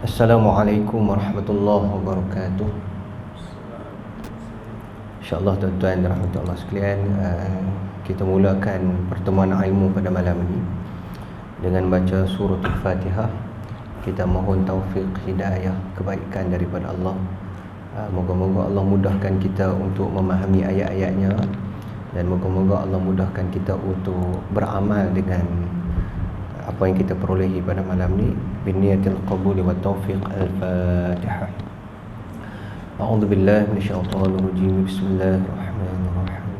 Assalamualaikum warahmatullahi wabarakatuh. InsyaAllah tuan-tuan dan rahmat Allah sekalian, kita mulakan pertemuan ilmu pada malam ini dengan baca surah Al-Fatihah. Kita mohon taufik, hidayah, kebaikan daripada Allah. Moga-moga Allah mudahkan kita untuk memahami ayat-ayatnya, dan moga-moga Allah mudahkan kita untuk beramal dengan apa yang kita perolehi pada malam ni, binniyatil qabuli wa taufiq. Al-Fatihah. A'udzu billahi minasyaitonir rajim. Bismillahirrahmanirrahim.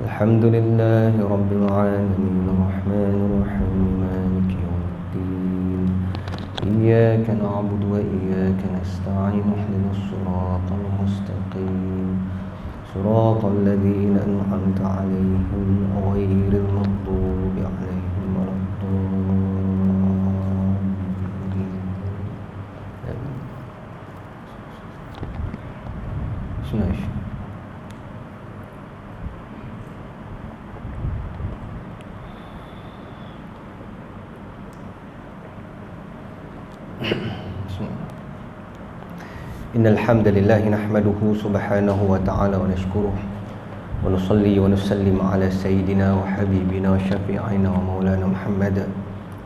Alhamdulillahi rabbil alamin, arrahmanir rahim, maliki yaumiddin. Iyyaka na'budu wa iyyaka nasta'in. Ihdinas siratal mustaqim. Siratal ladzina an'amta 'alaihim ghairil maghdubi 'alaihim. Innal hamdalillah nahmaduhu subhanahu wa ta'ala wa nashkuruh wa nusalli wa nusallim ala sayyidina wa habibina wa syafi'ina wa maulana Muhammad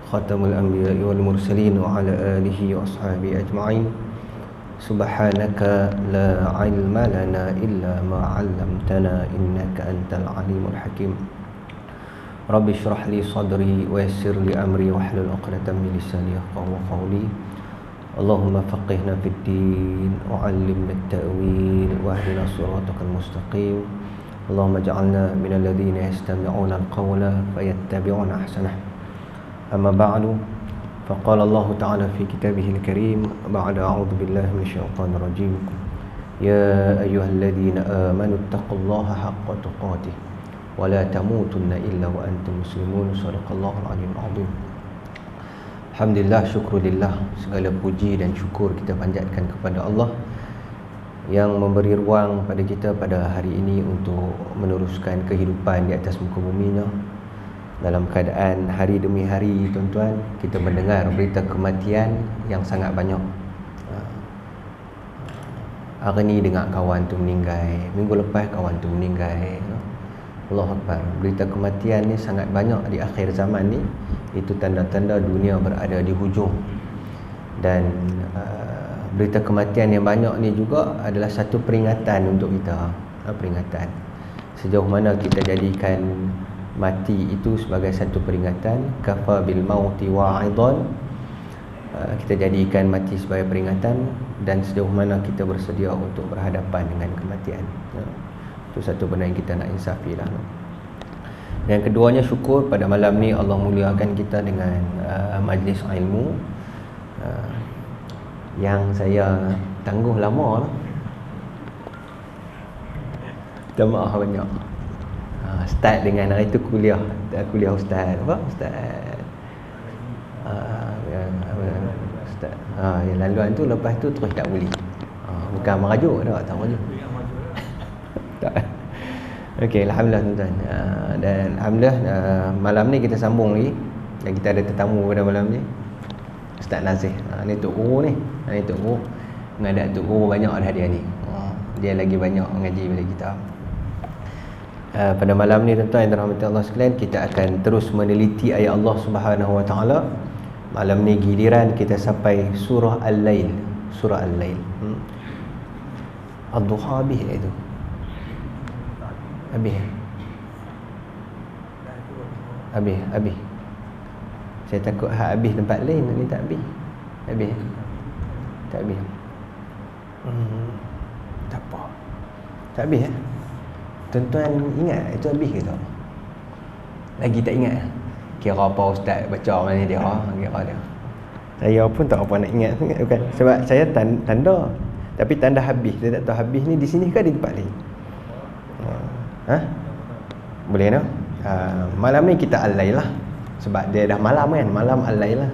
khatamul anbiya'i wal mursalin wa ala alihi wa ashabihi ajma'in. Subhanaka la ilma lana illa ma 'allamtana innaka antal alimul hakim. Rabbi shrah li sadri wa yassir li amri wahlul 'uqdatam min lisani yafqahu qawli. Allahumma faqihna fid din wa 'allimna at-ta'wil wa ahdina siratal mustaqim. Allahumma ij'alna minal ladzina yastami'una al-qawla fayattabi'una ahsanah. Amma ba'du, faqala Allah ta'ala fi kitabihil karim ba'da a'udzu billahi minasyaitonir rajim. Ya ayyuhalladzina amanu taqullaha haqqa tuqatih wa la tamutunna illa wa antum muslimun. Shadaqallahul aliyyul azim. Alhamdulillah, syukurillah, segala puji dan syukur kita panjatkan kepada Allah yang memberi ruang pada kita pada hari ini untuk meneruskan kehidupan di atas muka bumi nya. Dalam keadaan hari demi hari, tuan-tuan, kita mendengar berita kematian yang sangat banyak. Hari ni dengar kawan tu meninggal, minggu lepas kawan tu meninggal. Allahu Akbar. Berita kematian ni sangat banyak di akhir zaman ni. Itu tanda-tanda dunia berada di hujung. Dan berita kematian yang banyak ni juga adalah satu peringatan untuk kita. Peringatan sejauh mana kita jadikan mati itu sebagai satu peringatan. Kafa bil mauti wa'idhan. Kita jadikan mati sebagai peringatan, dan sejauh mana kita bersedia untuk berhadapan dengan kematian. Itu satu benda yang kita nak insafi lah. Yang keduanya, syukur pada malam ni Allah muliakan kita dengan majlis ilmu yang saya tangguh lama lah. Minta maaf banyak. Start dengan hari tu kuliah ustaz. Apa? Ustaz Ustaz. Yang laluan tu, lepas tu terus tak boleh. Bukan merajuk dah, tak merajuk. Okey, alhamdulillah tuan-tuan. Dan alhamdulillah malam ni kita sambung lagi, dan kita ada tetamu pada malam ni, Ustaz Nazih. Ni Tok Guru ni. Ni Tok Guru. Mengadak Tok Guru banyak dah dia ni. Dia lagi banyak mengaji pada kita. Pada malam ni tuan-tuan yang dirahmati Allah sekalian, kita akan terus meneliti ayat Allah Subhanahu wa taala. Malam ni giliran kita sampai surah Al-Lail. Surah Al-Lail. Ad-Duha habis itu. Habis. Saya takut habis tempat lain ni tak habis. Tak habis. Tak apa. Tak habis Tuan-tuan ingat itu habis ke tak? Lagi tak ingat? Kira apa ustaz baca mana dia? Kira dia. Saya pun tak apa nak ingat bukan. Sebab saya tanda. Tapi tanda habis. Saya tak tahu habis ni di sini ke di tempat lain. Boleh tak? Malam ni kita Al-Lail lah. Sebab dia dah malam kan. Malam Al-Lail lah.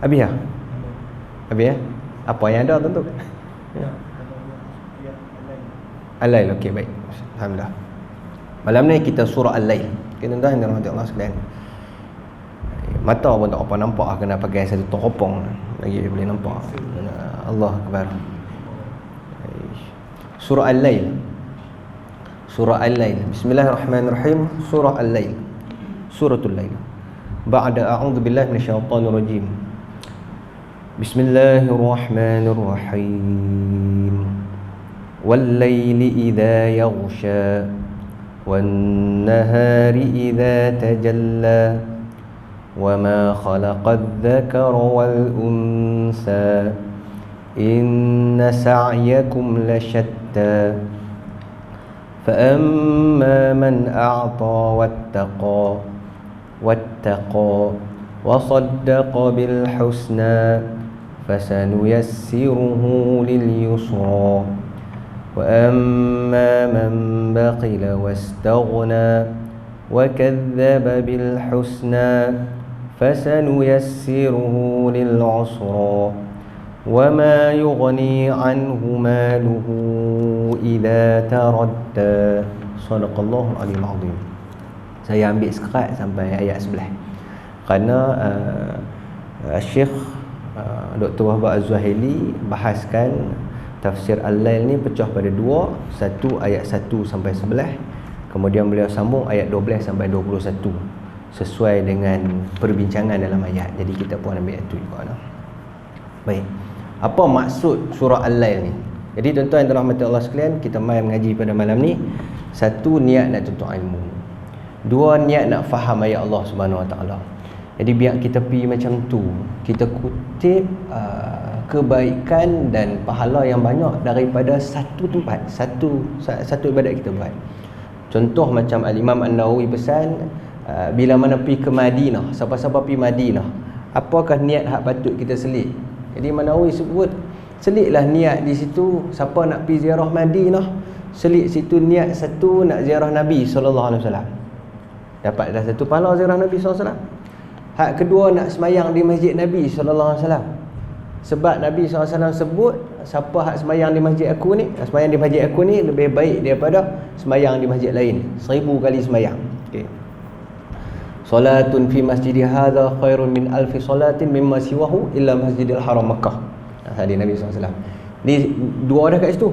Habis lah? Habis. Apa yang ada tentu? Al-Lail, okey, baik. Alhamdulillah. Malam ni kita surah Al-Lail. Kita dah dirahmati Allah sekalian. Mata pun tak apa nampak, kena pakai satu teropong lagi boleh nampak. Allah Akbar. Surah Al-Lail. Surah Al-Lail. Bismillahirrahmanirrahim. Surah Al-Lail. Suratul Lail. Ba'da a'udzu billahi minasyaitonir rajim. Bismillahirrahmanirrahim. Wal-laili idza yaghsha wan-nahari idza tajalla وما خلق الذكر والأنثى إن سعيكم لشتى فأما من أعطى واتقى وصدق بالحسنى فسنيسره لليسرى وأما من بخل واستغنى وكذب بالحسنى فسنيسره للعسرى وما يغني عنه ماله إذا تردى صدق الله العلي العظيم. Saya ambil sekerat sampai ayat 11 kerana Syekh Dr. Wahbah Az-Zuhaili bahaskan tafsir Al-Lail ni pecah pada dua, satu ayat 1 sampai 11, kemudian beliau sambung ayat 12 sampai 21 sesuai dengan perbincangan dalam ayat. Jadi kita pun ambil itu juga. Baik. Apa maksud surah Al-Lail ni? Jadi tuan-tuan dan rahmati Allah sekalian, kita mai mengaji pada malam ni, satu, niat nak tuntut ilmu. Dua, niat nak faham ayat Allah Subhanahu Wa Taala. Jadi biar kita pergi macam tu, kita kutip kebaikan dan pahala yang banyak daripada satu tempat, satu ibadat kita buat. Contoh macam Al-Imam An-Nawawi pesan, bila mana pergi ke Madinah, siapa-siapa pergi Madinah, apakah niat hak patut kita selit? Jadi An-Nawawi sebut, selitlah niat di situ. Siapa nak pergi ziarah Madinah, selit situ niat satu, nak ziarah Nabi SAW. Dapat dah satu pahala ziarah Nabi SAW. Hak kedua, nak semayang di masjid Nabi SAW. Sebab Nabi SAW sebut, siapa hak semayang di masjid aku ni, semayang di masjid aku ni lebih baik daripada semayang di masjid lain, 1000 kali semayang. Okay. Salatun fi masjidi hadha khairun min alfi salatin mimma siwahu illa masjidil haram Makkah. Hadis Nabi SAW. Ni dua dah kat situ.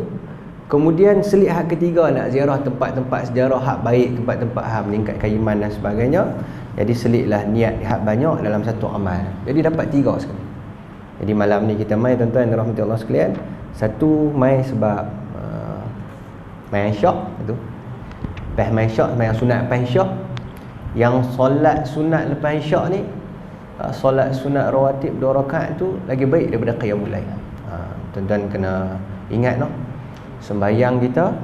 Kemudian selit hak ketiga, nak ziarah tempat-tempat sejarah hak baik, tempat-tempat hak meningkatkan iman dan sebagainya. Jadi selitlah niat hak banyak dalam satu amal. Jadi dapat 3 sekali. Jadi malam ni kita mai tuan-tuan dan rahmati Allah sekalian. Satu, mai sebab mai syak tu. Lepas mai syak, mai sunat lepas syak. Yang solat sunat lepas syak ni, solat sunat rawatib 2 rakaat tu lagi baik daripada qiyamul lail. Tuan-tuan kena ingat noh. Sembahyang kita,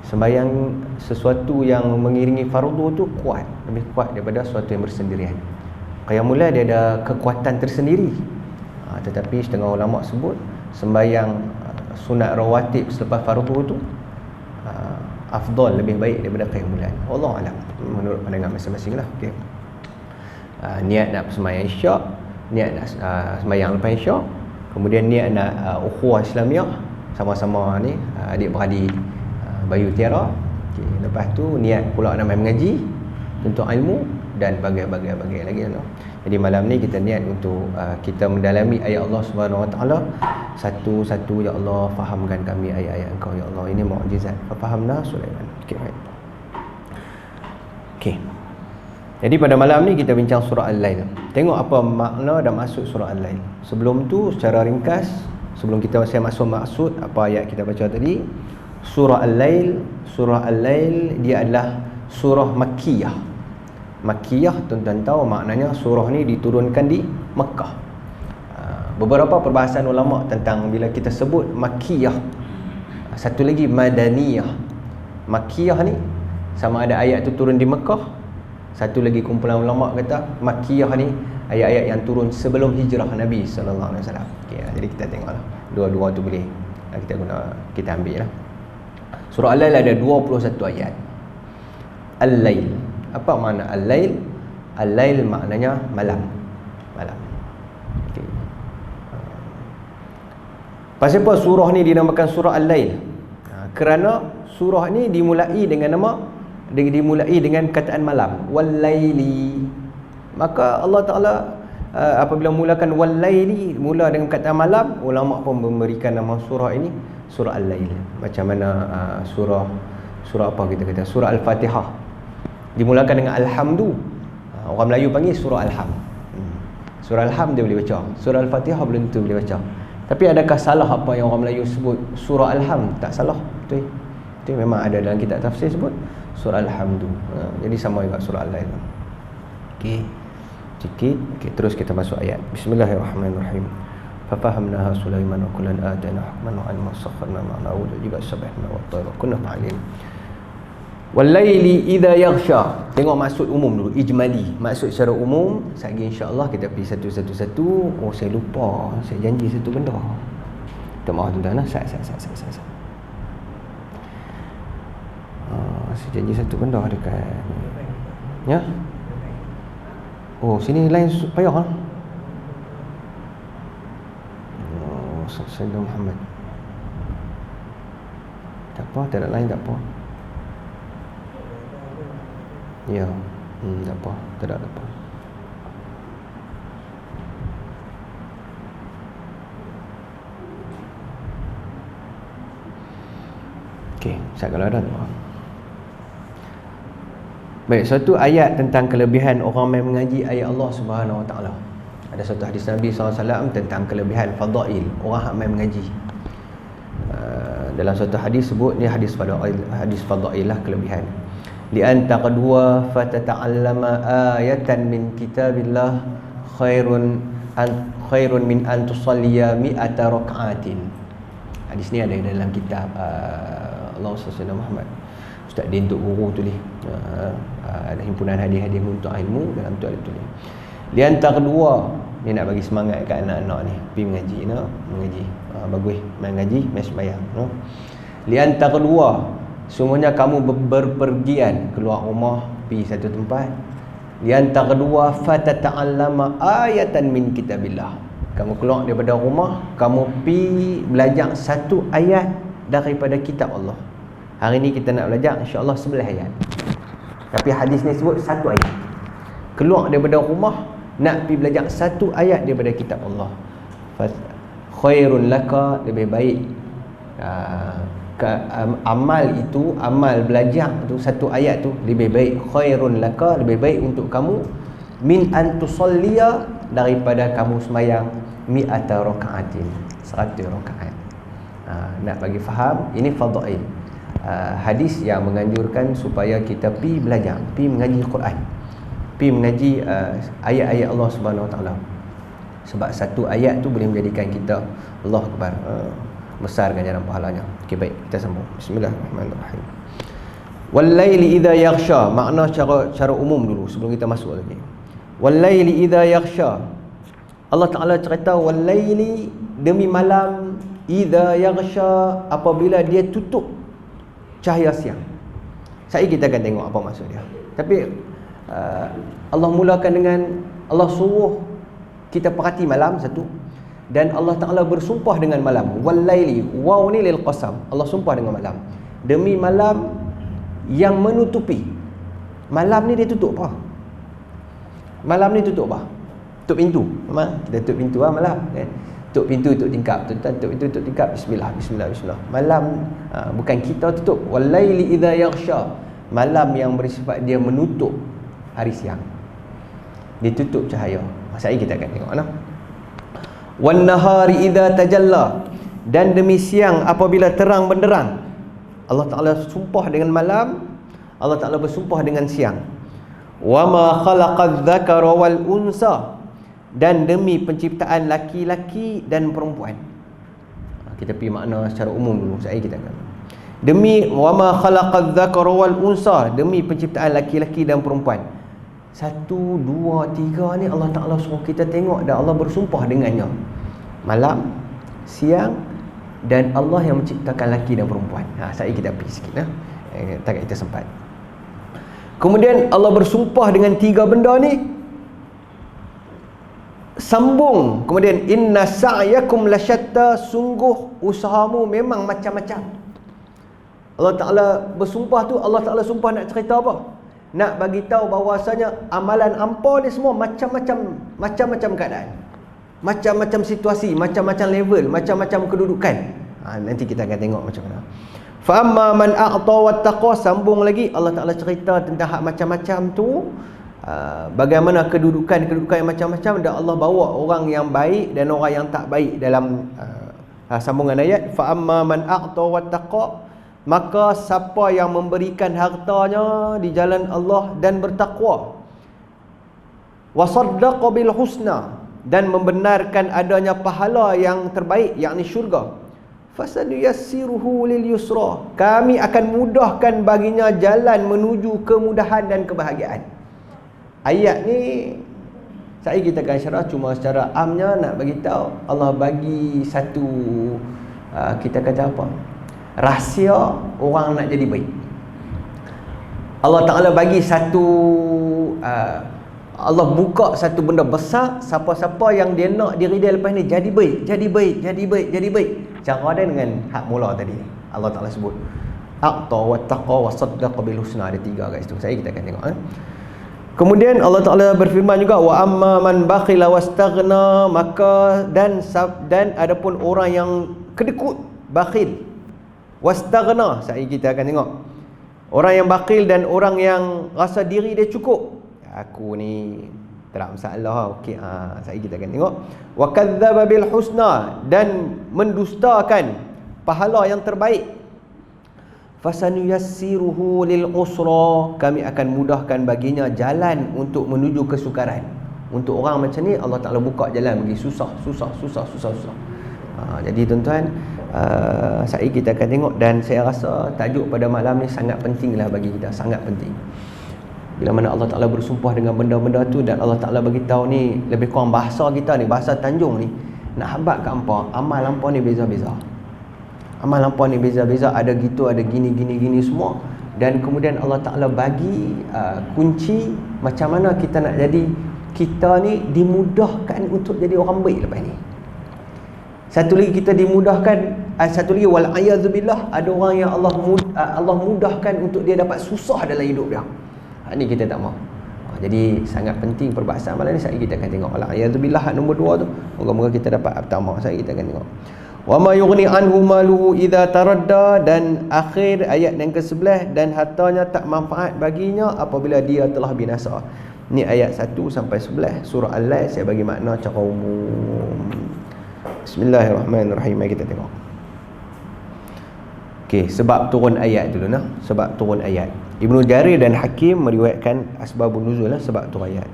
sembahyang sesuatu yang mengiringi fardu tu kuat, lebih kuat daripada sesuatu yang bersendirian. Qiyamul lail dia ada kekuatan tersendiri. Tetapi setengah ulama sebut sembahyang sunat rawatib selepas fardu tu afdal, lebih baik daripada qiyamul lail. Allah alam, menurut pandangan masing-masing lah. Okay. Niat nak sembahyang isyak, niat nak sembahyang lepas isyak, kemudian niat nak ukhuwah Islamiah sama-sama ni adik-beradik Bayu Tiara. Okay. Lepas tu niat pula nak main mengaji, tuntut ilmu dan bagai-bagai lagi. Jadi malam ni kita niat untuk kita mendalami ayat Allah Subhanahu Wa Taala satu-satu. Ya Allah, fahamkan kami ayat-ayat Engkau ya Allah. Ini mukjizat. Fahamna Sulaiman. Okey, baik. Okey. Jadi pada malam ni kita bincang surah Al-Lail. Tengok apa makna dan maksud surah Al-Lail. Sebelum tu secara ringkas, sebelum kita masuk maksud apa ayat kita baca tadi, surah Al-Lail dia adalah surah Makkiyah. Makkiyah, tuan-tuan tahu maknanya surah ni diturunkan di Makkah. Beberapa perbahasan ulama tentang bila kita sebut Makkiyah. Satu lagi Madaniyah. Makkiyah ni sama ada ayat tu turun di Makkah. Satu lagi kumpulan ulama kata Makkiyah ni ayat-ayat yang turun sebelum hijrah Nabi sallallahu alaihi wasallam. Okey, jadi kita tengoklah. Dua-dua tu boleh kita ambil lah. Surah Al-Lail ada 21 ayat. Al-Lail. Apa makna Al-Lail? Al-Lail maknanya malam. Malam. Okey. Pasal apa surah ni dinamakan surah Al-Lail? Kerana surah ni dimulai dengan kataan malam. Wal-laili. Maka Allah Ta'ala apabila mulakan wal-laili, mula dengan kata malam, ulama pun memberikan nama surah ini surah Al-Lail. Macam mana surah apa kita kata, surah Al-Fatihah dimulakan dengan alhamdu, orang Melayu panggil surah Alham. Surah Alham dia boleh baca, surah Al-Fatihah belum tentu boleh baca. Tapi adakah salah apa yang orang Melayu sebut surah Alham? Tak salah, betul. Itu memang ada dalam kitab tafsir sebut surah Alhamdu. Jadi sama juga surah Al-Lail. Okey. Sikit. Okey, terus kita masuk ayat. Bismillahirrahmanirrahim. Fafahamnaha Sulaiman wa kullan atana hukman wa ilman sakharna ma'a Daud juga sabahna wa tayra kunna fa'alin. Wal laili idza yaghsha. Tengok maksud umum dulu, ijmali. Maksud secara umum, sekali insya-Allah kita pergi satu-satu. Oh, saya lupa. Saya janji satu benda. Minta maaf tuan-tuan. Saya janji satu benda dekat. Ya? Oh, sini lain payah lah. Oh, Sayyidina Muhammad. Tak apa, tak ada lain tak apa. Ya, tak apa, tak ada apa. Okey, saya kalau ada tu. Baik, satu ayat tentang kelebihan orang yang mengaji ayat Allah Subhanahu Wa Taala. Ada satu hadis Nabi SAW tentang kelebihan fadail orang yang mengaji. Dalam satu hadis sebut ni hadis fadail lah, kelebihan. Li anta qadwa fatata'allama ayatan min kitabillah khairun min an tusalliya mi'ata rak'atin. Hadis ni ada dalam kitab Allah Subhanahu Muhammad. Ustaz Din untuk guru tulis. Ada himpunan hadiah-hadiah untuk ilmu, dalam tu ada tulis. Li anta qadwa, ni nak bagi semangat kat anak-anak ni pergi mengaji, mengaji. Bagus main ngaji, main sembahyang, Li anta qadwa, sungguhnya kamu berpergian keluar rumah pergi satu tempat. Lian taqdua fatata'allama ayatan min kitabillah. Kamu keluar daripada rumah, kamu pergi belajar satu ayat daripada kitab Allah. Hari ni kita nak belajar insya-Allah 11 ayat. Tapi hadis ni sebut satu ayat. Keluar daripada rumah nak pergi belajar satu ayat daripada kitab Allah. Khairun laka, lebih baik amal itu, amal belajar tu satu ayat tu lebih baik, khairun laka, lebih baik untuk kamu, min an tusalliya, daripada kamu sembahyang mi'ata raka'atin, 100 rakaat. Nak bagi faham ini fadail. Hadis yang menganjurkan supaya kita pi belajar, pi mengaji Quran, pi mengaji ayat-ayat Allah Subhanahu Wa Taala. Sebab satu ayat tu boleh menjadikan kita Allahu Akbar, besar ganjaran pahalanya. Okey, baik, kita sambung. Bismillahirrahmanirrahim. Wal laili idza yaghsha, makna cara umum dulu sebelum kita masuk lagi. Wal laili idza yaghsha, Allah Taala cerita wal laili, demi malam, idza yaghsha, apabila dia tutup cahaya siang. Saya kita akan tengok apa maksud dia. Tapi Allah mulakan dengan, Allah suruh kita perhati malam satu, dan Allah Ta'ala bersumpah dengan malam. Wal-laili, waw ni lil qasam, Allah sumpah dengan malam, demi malam yang menutupi. Malam ni dia tutup apa? Malam ni tutup apa? Tutup pintu. Memang kita tutup pintu malam kan? Tutup pintu, tutup tingkap, tutup pintu, tutup tingkap. Bismillah, bismillah, bismillah. Malam bukan kita tutup. Wal-laili idza yaghsha, malam yang bersifat dia menutup hari siang, dia tutup cahaya. Masa ini kita akan tengok wan nahari idza tajalla, dan demi siang apabila terang benderang. Allah Ta'ala sumpah dengan malam, Allah Ta'ala bersumpah dengan siang. Wa ma khalaqadz dzakara wal unsa, dan demi penciptaan laki-laki dan perempuan. Kita pergi makna secara umum dulu. Saya kita akan demi wa ma khalaqadz dzakara wal unsa, demi penciptaan laki-laki dan perempuan. 1, 2, 3 ni Allah Ta'ala suruh kita tengok, dan Allah bersumpah dengannya. Malam, siang, dan Allah yang menciptakan laki dan perempuan. Saya kita pergi sikit tak kita sempat. Kemudian Allah bersumpah dengan 3 benda ni, sambung. Kemudian inna sa'yakum lasyatta, sungguh usahamu memang macam-macam. Allah Ta'ala bersumpah tu, Allah Ta'ala sumpah nak cerita apa? nak bagi tahu bahawasanya amalan hampa ni semua macam-macam keadaan, macam-macam situasi, macam-macam level, macam-macam kedudukan. Nanti kita akan tengok macam mana. Fa amma man a'ta wattaqa, sambung lagi Allah Taala cerita tentang hak macam-macam tu, bagaimana kedudukan yang macam-macam, dan Allah bawa orang yang baik dan orang yang tak baik dalam sambungan ayat. Fa amma man a'ta wattaqa, maka siapa yang memberikan hartanya di jalan Allah dan bertakwa, wa saddaqa bil husna, dan membenarkan adanya pahala yang terbaik, yakni syurga, fasanuyassiruhu lil yusra, kami akan mudahkan baginya jalan menuju kemudahan dan kebahagiaan. Ayat ni saya kita akan syarah cuma secara amnya, nak bagi tahu Allah bagi satu kita kata apa, rahsia orang nak jadi baik. Allah Ta'ala bagi satu Allah buka satu benda besar. Siapa-siapa yang dia nak diri dia lepas ni jadi baik, jadi baik, jadi baik, jadi baik. Cara dia dengan hak mula tadi Allah Ta'ala sebut aqta wa taqa wa saddaqa bil husna. Ada 3 kat situ. Kita akan tengok. Kemudian Allah Ta'ala berfirman juga, wa amma man bakhila wastaghna, maka dan adapun orang yang kedekut, bakhil, wastaghna, kita akan tengok orang yang bakhil dan orang yang rasa diri dia cukup. Aku ni tak ada masalah, okey, kita akan tengok. Wa kadzdzaba bil husna, dan mendustakan pahala yang terbaik. Fasanuyassiruhu lil usra, kami akan mudahkan baginya jalan untuk menuju kesukaran. Untuk orang macam ni Allah Taala buka jalan bagi susah. Jadi tuan-tuan, kita akan tengok, dan saya rasa tajuk pada malam ni sangat pentinglah bagi kita, sangat penting. Bila mana Allah Ta'ala bersumpah dengan benda-benda tu, dan Allah Ta'ala bagi tahu ni lebih kurang bahasa kita ni, bahasa Tanjung ni, nak habaq kat hampa, amal hampa ni beza-beza. Amal hampa ni beza-beza, ada gitu, ada gini semua. Dan kemudian Allah Ta'ala bagi kunci macam mana kita nak jadi, kita ni dimudahkan untuk jadi orang baik lepas ni. Satu lagi kita dimudahkan, satu lagi wal a'yadzubillah, ada orang yang Allah mudahkan untuk dia dapat susah dalam hidup dia. Ini kita tak mahu. Jadi sangat penting perbahasan malam ni. Kita akan tengok wal a'yadzubillah nombor 2 tu. Moga-moga kita dapat pertama. Kita akan tengok wa ma yughni anhu maluhu idza taradda, dan akhir ayat yang ke-11, dan hartanya tak manfaat baginya apabila dia telah binasa. Ni ayat 1 sampai 11 surah Al-Lail. Saya bagi makna secara umum. Bismillahirrahmanirrahim. Mari kita tengok. Okey, sebab turun ayat dulu nah. Sebab turun ayat. Ibnu Jarir dan Hakim meriwayatkan asbabun nuzul sebab turun ayat.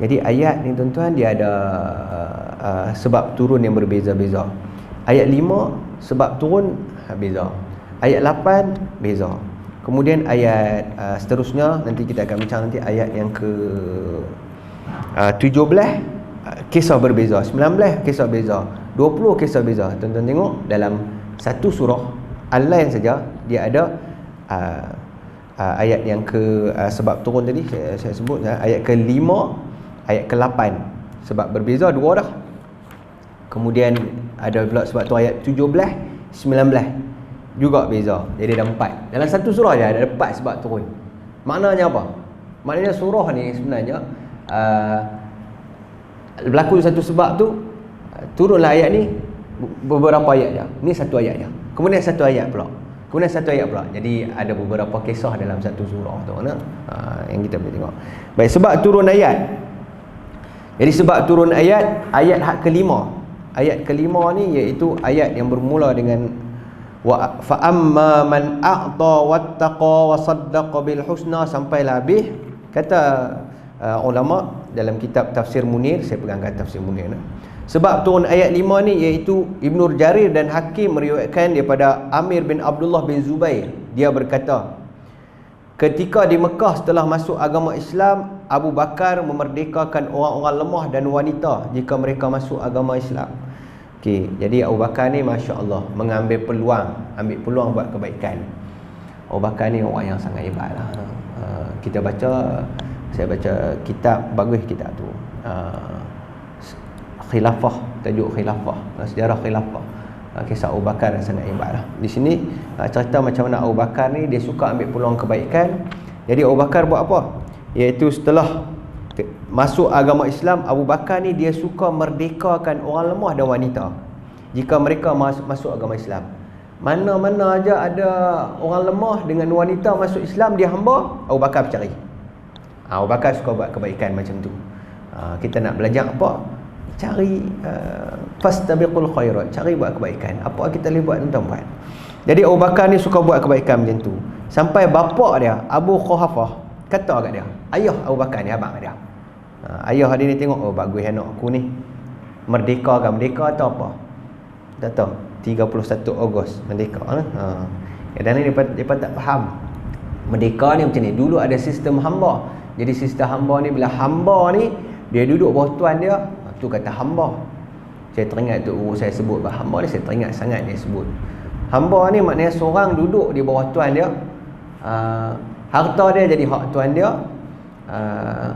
Jadi ayat ni tuan-tuan, dia ada sebab turun yang berbeza-beza. Ayat 5 sebab turun beza. Ayat 8 beza. Kemudian ayat seterusnya nanti kita akan bincang nanti ayat yang ke 17 kisah berbeza, 19 kisah beza, 20 kisah beza. Tuan-tuan tengok dalam satu surah Al-Lail saja dia ada ayat yang ke sebab turun tadi saya sebut ayat ke-5, ayat ke-8 sebab berbeza 2 dah. Kemudian ada pula sebab tu ayat 17, 19 juga beza. Jadi ada 4. Dalam satu surah je ada 4 sebab turun. Maknanya apa? Maknanya surah ni sebenarnya berlaku satu sebab tu, turunlah ayat ni beberapa ayat je. Ni satu ayat je. Kemudian satu ayat pula. Kemudian satu ayat pula. Jadi ada beberapa kisah dalam satu surah tu yang kita boleh tengok. Baik, sebab turun ayat. Jadi sebab turun ayat hak kelima. Ayat kelima ni iaitu ayat yang bermula dengan wa fa amma man a'ta wattaqa wa saddaqa bil husna sampailah habis. Kata ulama dalam kitab Tafsir Munir, saya pegang kat Tafsir Munir sebab turun ayat 5 ni iaitu Ibnu Jarir dan Hakim meriwayatkan daripada Amir bin Abdullah bin Zubair. Dia berkata, ketika di Mekah setelah masuk agama Islam, Abu Bakar memerdekakan orang-orang lemah dan wanita jika mereka masuk agama Islam. Okey, jadi Abu Bakar ni masya-Allah mengambil peluang, buat kebaikan. Abu Bakar ni orang yang sangat hebat lah. Saya baca kitab, bagus kitab tu. Khilafah, tajuk khilafah, sejarah khilafah. Kisah Abu Bakar yang sangat hebat lah. Di sini cerita macam mana Abu Bakar ni dia suka ambil peluang kebaikan. Jadi Abu Bakar buat apa? Iaitu setelah masuk agama Islam, Abu Bakar ni dia suka merdekakan orang lemah dan wanita. Jika mereka masuk agama Islam, mana-mana aja ada orang lemah dengan wanita masuk Islam, dia hamba, Abu Bakar bercari. Abu Bakar suka buat kebaikan macam tu. Kita nak belajar apa? Cari fastabiqul khairat, cari buat kebaikan. Apa kita boleh buat, tuan-tuan? Jadi Abu Bakar ni suka buat kebaikan macam tu. Sampai bapa dia, Abu Quhafah, kata kat dia, ayah Abu Bakar ni, abang dia. Ayah dia ni tengok, oh bagus anak aku ni. Merdeka atau apa? Tak tahu. 31 Ogos merdeka. Dan ni mereka tak faham. Merdeka ni macam ni. Dulu ada sistem hamba. Jadi sistem hamba ni, bila hamba ni dia duduk bawah tuan dia, tu kata hamba. Saya teringat tu guru saya sebut bahawa hamba ni, saya teringat sangat dia sebut. Hamba ni maknanya seorang duduk di bawah tuan dia. Harta dia jadi hak tuan dia.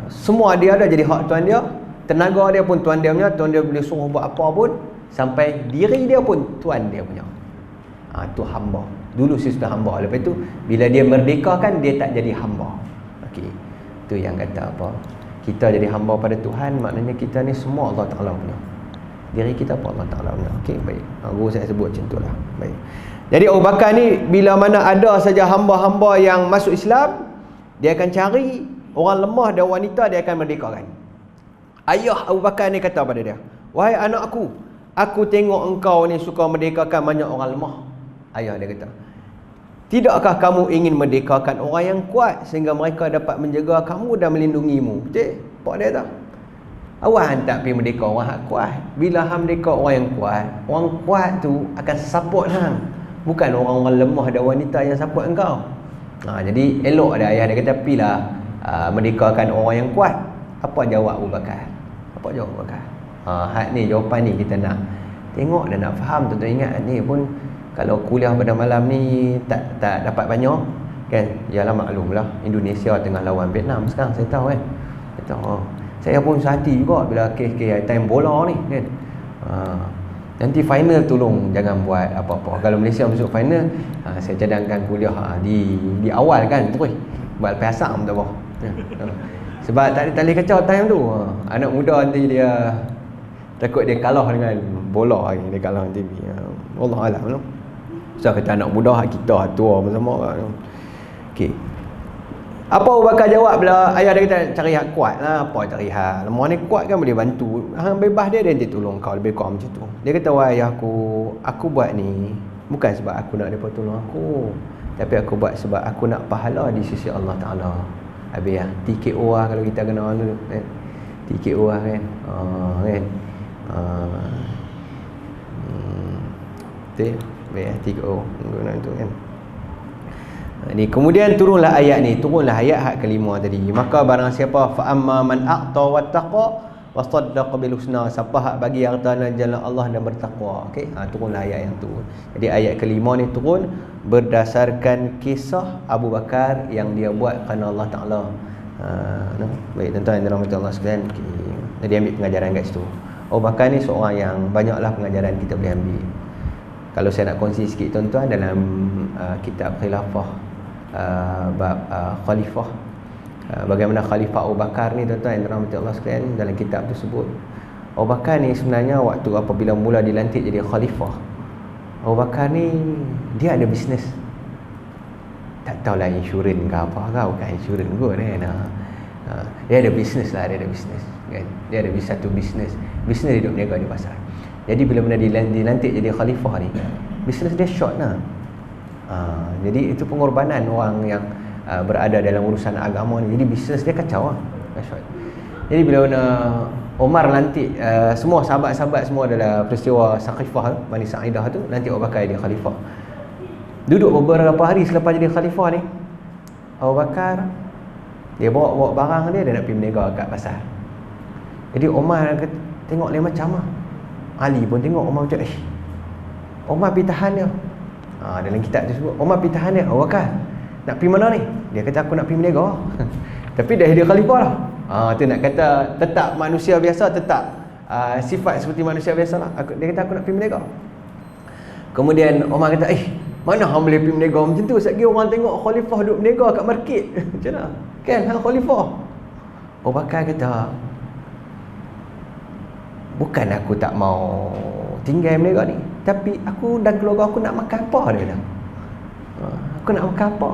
Semua dia ada jadi hak tuan dia. Tenaga dia pun tuan dia punya. Tuan dia boleh suruh buat apa pun. Sampai diri dia pun tuan dia punya. Tu hamba. Dulu sistem hamba. Lepas tu bila dia merdekakan, dia tak jadi hamba. Okey. Tu yang kata apa? Kita jadi hamba pada Tuhan, maknanya kita ni semua Allah Ta'ala punya. Diri kita pun Allah Ta'ala punya. Okey, baik. Guru saya sebut macam tu lah. Baik. Jadi Abu Bakar ni bila mana ada saja hamba-hamba yang masuk Islam, dia akan cari orang lemah dan wanita, dia akan merdekakan. Ayah Abu Bakar ni kata pada dia, wahai anak aku tengok engkau ni suka merdekakan banyak orang lemah. Ayah dia kata, tidakkah kamu ingin merdekakan orang yang kuat sehingga mereka dapat menjaga kamu dan melindungimu? Betul? Pak dia tak? Awak hantar pergi merdeka orang yang kuat. Bila hang merdeka orang kuat tu akan support hang. Bukan orang-orang lemah dan wanita yang support engkau. Jadi elok dah ayah dia kata, pilah merdekakan orang yang kuat. Apa jawab Abu Bakar? Hak ni, jawapan ni kita nak tengok dan nak faham. Tuan-tuan ingat ni pun kalau kuliah pada malam ni tak dapat banyak kan. Yalah maklumlah, Indonesia tengah lawan Vietnam sekarang, saya tahu kan. Saya pun sehati juga bila kes-kes time bola ni kan. Nanti final tolong jangan buat apa-apa. Kalau Malaysia masuk final, saya cadangkan kuliah di awal kan terus buat PSAM tak apa. Sebab tak boleh kacau time tu. Anak muda nanti dia takut dia kalah dengan bola ni, dia kalah dengan TV. Allah alam. So kata anak muda, kita tua sama-sama. Okey. Apa Abu Bakar jawab bila ayah dia kata cari hak kuat lah. Apa cari hak? Lemah ni kuat kan boleh bantu. Hang bebas dia nanti tolong kau, lebih kurang macam tu. Dia kata, wahai ayah aku buat ni bukan sebab aku nak mereka tolong aku, tapi aku buat sebab aku nak pahala di sisi Allah Ta'ala. Habis ya, TKO lah kalau kita kena orang dulu kan. TKO lah kan. Kan. Betul? Habis ya, TKO guna tu kan. Ni kemudian turunlah ayat hak kelima tadi. Maka barang siapa fa amma man a'ta wattaqa wa saddaqa bil husna, siapa hak bagi harta dalam jalan Allah dan bertakwa. Okey, turunlah ayat yang tu. Jadi ayat kelima ni turun berdasarkan kisah Abu Bakar yang dia buat kerana Allah Taala. Baik tuan-tuan yang dirahmati Allah sekalian, jadi ambil pengajaran kat situ. Abu Bakar ni seorang yang banyaklah pengajaran kita boleh ambil. Kalau saya nak kongsi sikit tuan-tuan dalam kitab Khilafah bab khalifah, bagaimana khalifah Abu Bakar ni tuan-tuan yang dirahmati Allah sekalian, dalam kitab tu sebut Abu Bakar ni sebenarnya waktu apabila mula dilantik jadi khalifah, Abu Bakar ni dia ada bisnes. Tak tahulah insurans ke apa ke, bukan insurans kot kan. Dia ada bisnes lah, dia ada bisnes kan. Dia ada satu bisnes dia duduk berniaga di pasar. Jadi bila benda dilantik jadi khalifah ni, bisnes dia short lah. Jadi itu pengorbanan orang yang berada dalam urusan agama ni. Jadi bisnes dia kacau lah, short. Jadi bila mana Umar lantik, semua sahabat-sahabat semua adalah peristiwa Saqifah Bani Sa'idah tu, lantik Abu Bakar jadi khalifah. Duduk beberapa hari selepas jadi khalifah ni, Abu Bakar dia bawa barang dia nak pergi berniaga kat pasar. Jadi Umar tengok lain macam lah. Ali pun tengok, Umar macam Umar pergi tahan dia. Dalam kitab tu sebut Umar pergi tahan dia. Abu Bakar nak pergi mana ni? Dia kata aku nak pergi berniaga. Tapi dah dia khalifah lah. Tu nak kata tetap manusia biasa, tetap sifat seperti manusia biasa lah. Dia kata aku nak pergi berniaga. Kemudian Umar kata Mana hang boleh pergi berniaga macam tu? Satgi orang tengok khalifah duduk berniaga kat market. Macam mana? Kan hang khalifah. Abu Bakar kata, bukan aku tak mau tinggal berniaga ni, tapi aku dan keluarga aku nak makan apa dia dah. Aku nak makan apa?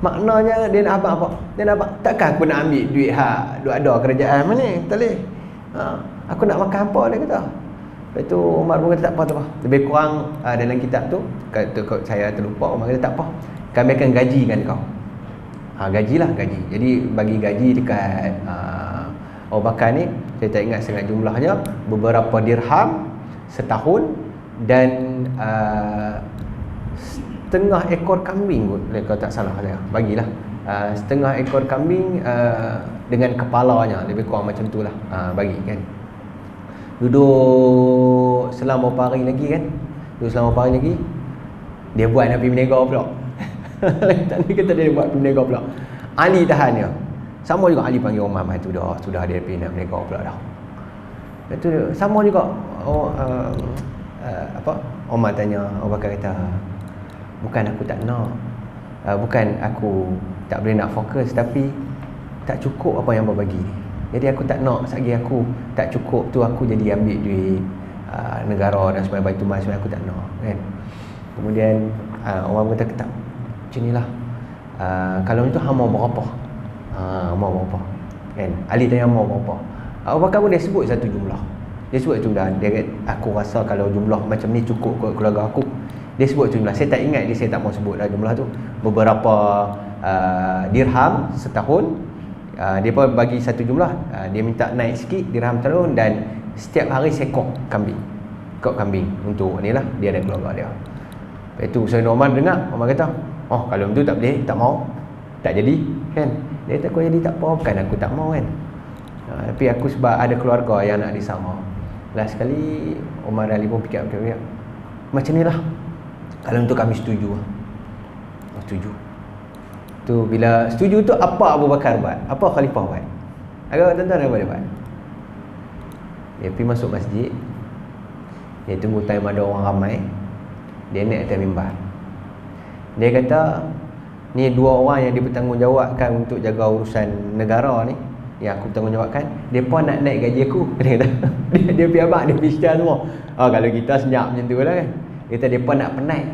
Maknanya dia nak abang apa? Dia nak abang, takkan aku nak ambil duit hak duk ada kerajaan mana ni? Tak boleh. Aku nak makan apa dia kata. Lepas tu Umar pun kata tak apa. Lebih kurang dalam kitab tu, kata saya terlupa, Umar kata tak apa, kami akan gajikan kau. Gajilah, gaji. Jadi bagi gaji dekat Abu Bakar ni, saya tak ingat sangat jumlahnya, beberapa dirham setahun dan setengah ekor kambing kot, kalau tak salah saya. Bagilah setengah ekor kambing dengan kepalanya, lebih kurang macam tu lah. Bagi kan. Duduk selama beberapa hari lagi kan. Duduk selama beberapa hari lagi, dia buat nak pergi berniaga pula. Tadi kata dia buat pergi berniaga pula. Ali tahan dia. Sama juga Ali panggil Umar, tu dah sudah dia pergi nak berniaga pula dah. Lepas tu sama juga Umar tanya, Abu Bakar kata, bukan aku tak nak, bukan aku tak boleh nak fokus, tapi tak cukup apa yang abang bagi ni. Jadi aku tak nak, satgi aku tak cukup tu aku jadi ambil duit negara dan supaya baitul mal, supaya aku tak nak kan. Kemudian orang kata tak, macam inilah, kalau itu hang mau berapa? Mau berapa kan? Ali tanya mau berapa. Abu Bakar pun dia sebut satu jumlah. Dia sebut jumlah. Dia kata, aku rasa kalau jumlah macam ni cukup ke keluarga aku. Dia sebut jumlah. Saya tak ingat dia, saya tak mau sebut lah jumlah tu. Beberapa dirham setahun. Dia pun bagi satu jumlah. Dia minta naik sikit dirham setahun dan setiap hari seekor kambing. Ekor kambing untuk ni lah dia dan keluarga dia. Lepas tu Sayyidina Umar dengar, Umar kata, oh kalau tu tak boleh, tak mau, tak jadi kan. Dia kata kau jadi tak apa, bukan aku tak mau kan. Tapi aku sebab ada keluarga yang nak disama. Last sekali Umar dan Ali pun fikir macam ni lah, kalau untuk kami setuju. Setuju. Tu bila setuju tu apa Abu Bakar buat? Apa khalifah buat? Agak tuan-tuan apa dia buat? Dia pergi masuk masjid. Dia tunggu time ada orang ramai. Dia naik atas mimbar. Dia kata, ni dua orang yang dipertanggungjawabkan untuk jaga urusan negara ni, yang aku bertanggungjawabkan, mereka nak naik gaji aku. Dia kata, dia pergi abang, dia pergi share semua. Kalau kita senyap macam tu lah kan. Dia kata, mereka nak penat.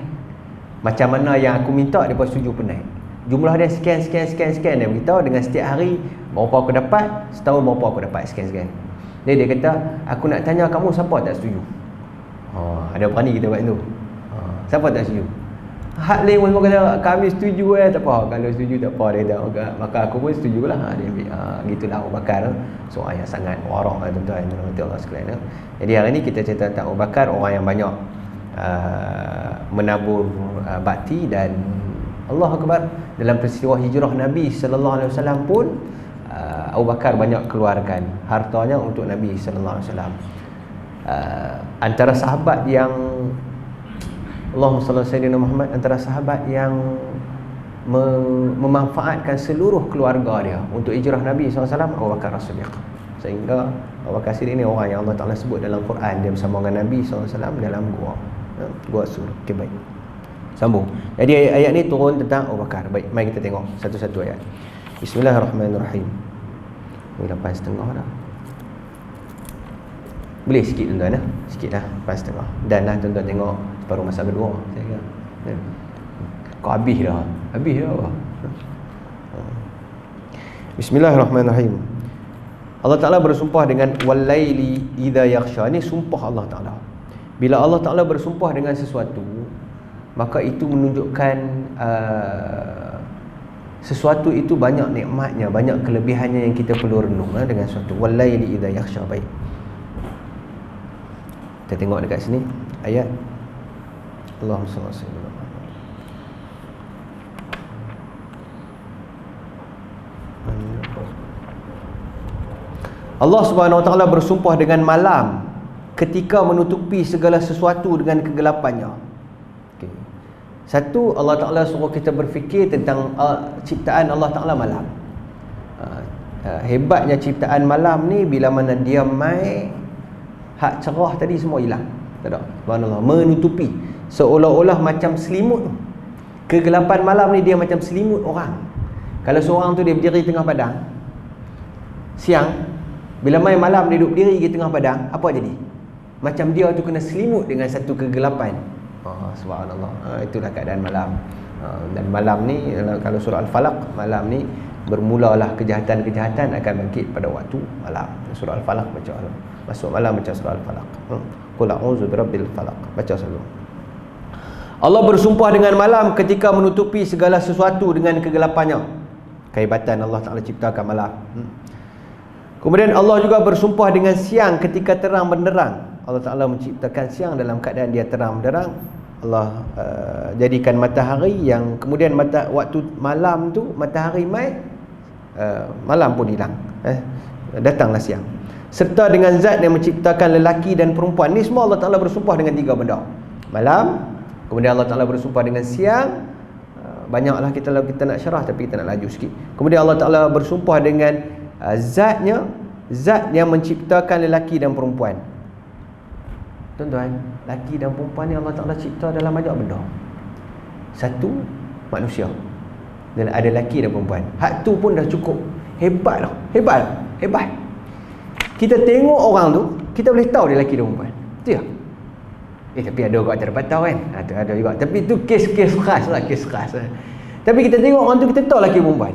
Macam mana yang aku minta, mereka setuju penat. Jumlah dia sekian. Dia beritahu dengan setiap hari berapa aku dapat, setahun berapa aku dapat, sekian. Dia kata, aku nak tanya kamu siapa tak setuju. Ada berani kita buat tu. Siapa tak setuju? Hak lain pun kata kami setuju tak apa. Kalau setuju tak apa, dia kata maka aku pun setujulah. Dia ambil gitulah Abu Bakar. Seorang yang sangat warak tuan-tuan yang Allah sekalian. Jadi hari ni kita cerita tentang Abu Bakar, orang yang banyak menabur bakti, dan Allah Akbar, dalam peristiwa hijrah Nabi sallallahu alaihi wasallam pun Abu Bakar banyak keluarkan hartanya untuk Nabi sallallahu alaihi wasallam. Antara sahabat yang Allahumma salli ala sayyidina Muhammad, antara sahabat yang memanfaatkan seluruh keluarga dia untuk hijrah Nabi SAW, Abu Bakar As-Siddiq. Sehingga Abu Bakar As-Siddiq ni orang yang Allah Ta'ala sebut dalam Quran, dia bersama dengan Nabi SAW dalam gua Sur. Okay, baik, sambung. Jadi ayat ni turun tentang Abu Bakar. Baik, mari kita tengok satu-satu ayat. Bismillahirrahmanirrahim. Ini 8.30 dah. Boleh sikit tuan-tuan lah. Sikit lah, 8.30. Dan lah tuan-tuan tengok baru masa kedua saya kata. Kau habis dah. Bismillahirrahmanirrahim. Allah Ta'ala bersumpah dengan wal-laili idza yaghsha. Ini sumpah Allah Ta'ala. Bila Allah Ta'ala bersumpah dengan sesuatu, maka itu menunjukkan sesuatu itu banyak nikmatnya, banyak kelebihannya yang kita perlu renung dengan sesuatu. Wal-laili idza yaghsha. Baik, kita tengok dekat sini ayat. Allahumma salli ala sayyidina Muhammad. Allah Subhanahu Wa Taala bersumpah dengan malam ketika menutupi segala sesuatu dengan kegelapannya. Okay. Satu, Allah Ta'ala suruh kita berfikir tentang ciptaan Allah Ta'ala malam. Hebatnya ciptaan malam ni, bila mana dia mai, hak cerah tadi semua hilang. Tak ada. Subhanallah, menutupi seolah-olah macam selimut. Kegelapan malam ni dia macam selimut orang. Kalau seorang tu dia berdiri tengah padang siang, bila main malam dia duduk berdiri di tengah padang, apa jadi? Macam dia tu kena selimut dengan satu kegelapan. Subhanallah. Itulah keadaan malam. Dan malam ni, kalau surah Al-Falaq, malam ni bermulalah kejahatan-kejahatan akan bangkit pada waktu malam. Surah Al-Falaq baca Allah. Masuk malam baca surah Al-Falaq. Qul a'udzu birabbil falaq. Baca selalu. Allah bersumpah dengan malam ketika menutupi segala sesuatu dengan kegelapannya. Kehebatan Allah Ta'ala ciptakan malam. Kemudian Allah juga bersumpah dengan siang ketika terang benderang. Allah Ta'ala menciptakan siang dalam keadaan dia terang benderang. Allah jadikan matahari yang kemudian waktu malam tu matahari mai, malam pun hilang. Datanglah siang. Serta dengan zat yang menciptakan lelaki dan perempuan. Ni semua Allah Ta'ala bersumpah dengan 3 benda. Malam, kemudian Allah Ta'ala bersumpah dengan siang. Banyaklah kita nak syarah, tapi kita nak laju sikit. Kemudian Allah Ta'ala bersumpah dengan zatnya, zat yang menciptakan lelaki dan perempuan. Tuan-tuan, lelaki dan perempuan ni Allah Ta'ala cipta dalam banyak benda. Satu, manusia. Dan ada lelaki dan perempuan. Hak tu pun dah cukup. Hebat lah. Hebat. Kita tengok orang tu, kita boleh tahu dia lelaki dan perempuan. Betul tak? Tapi ada orang tak dapat tahu kan? Ada juga. Tapi tu kes-kes khas lah. Tapi kita tengok orang tu, kita tahu lelaki perempuan.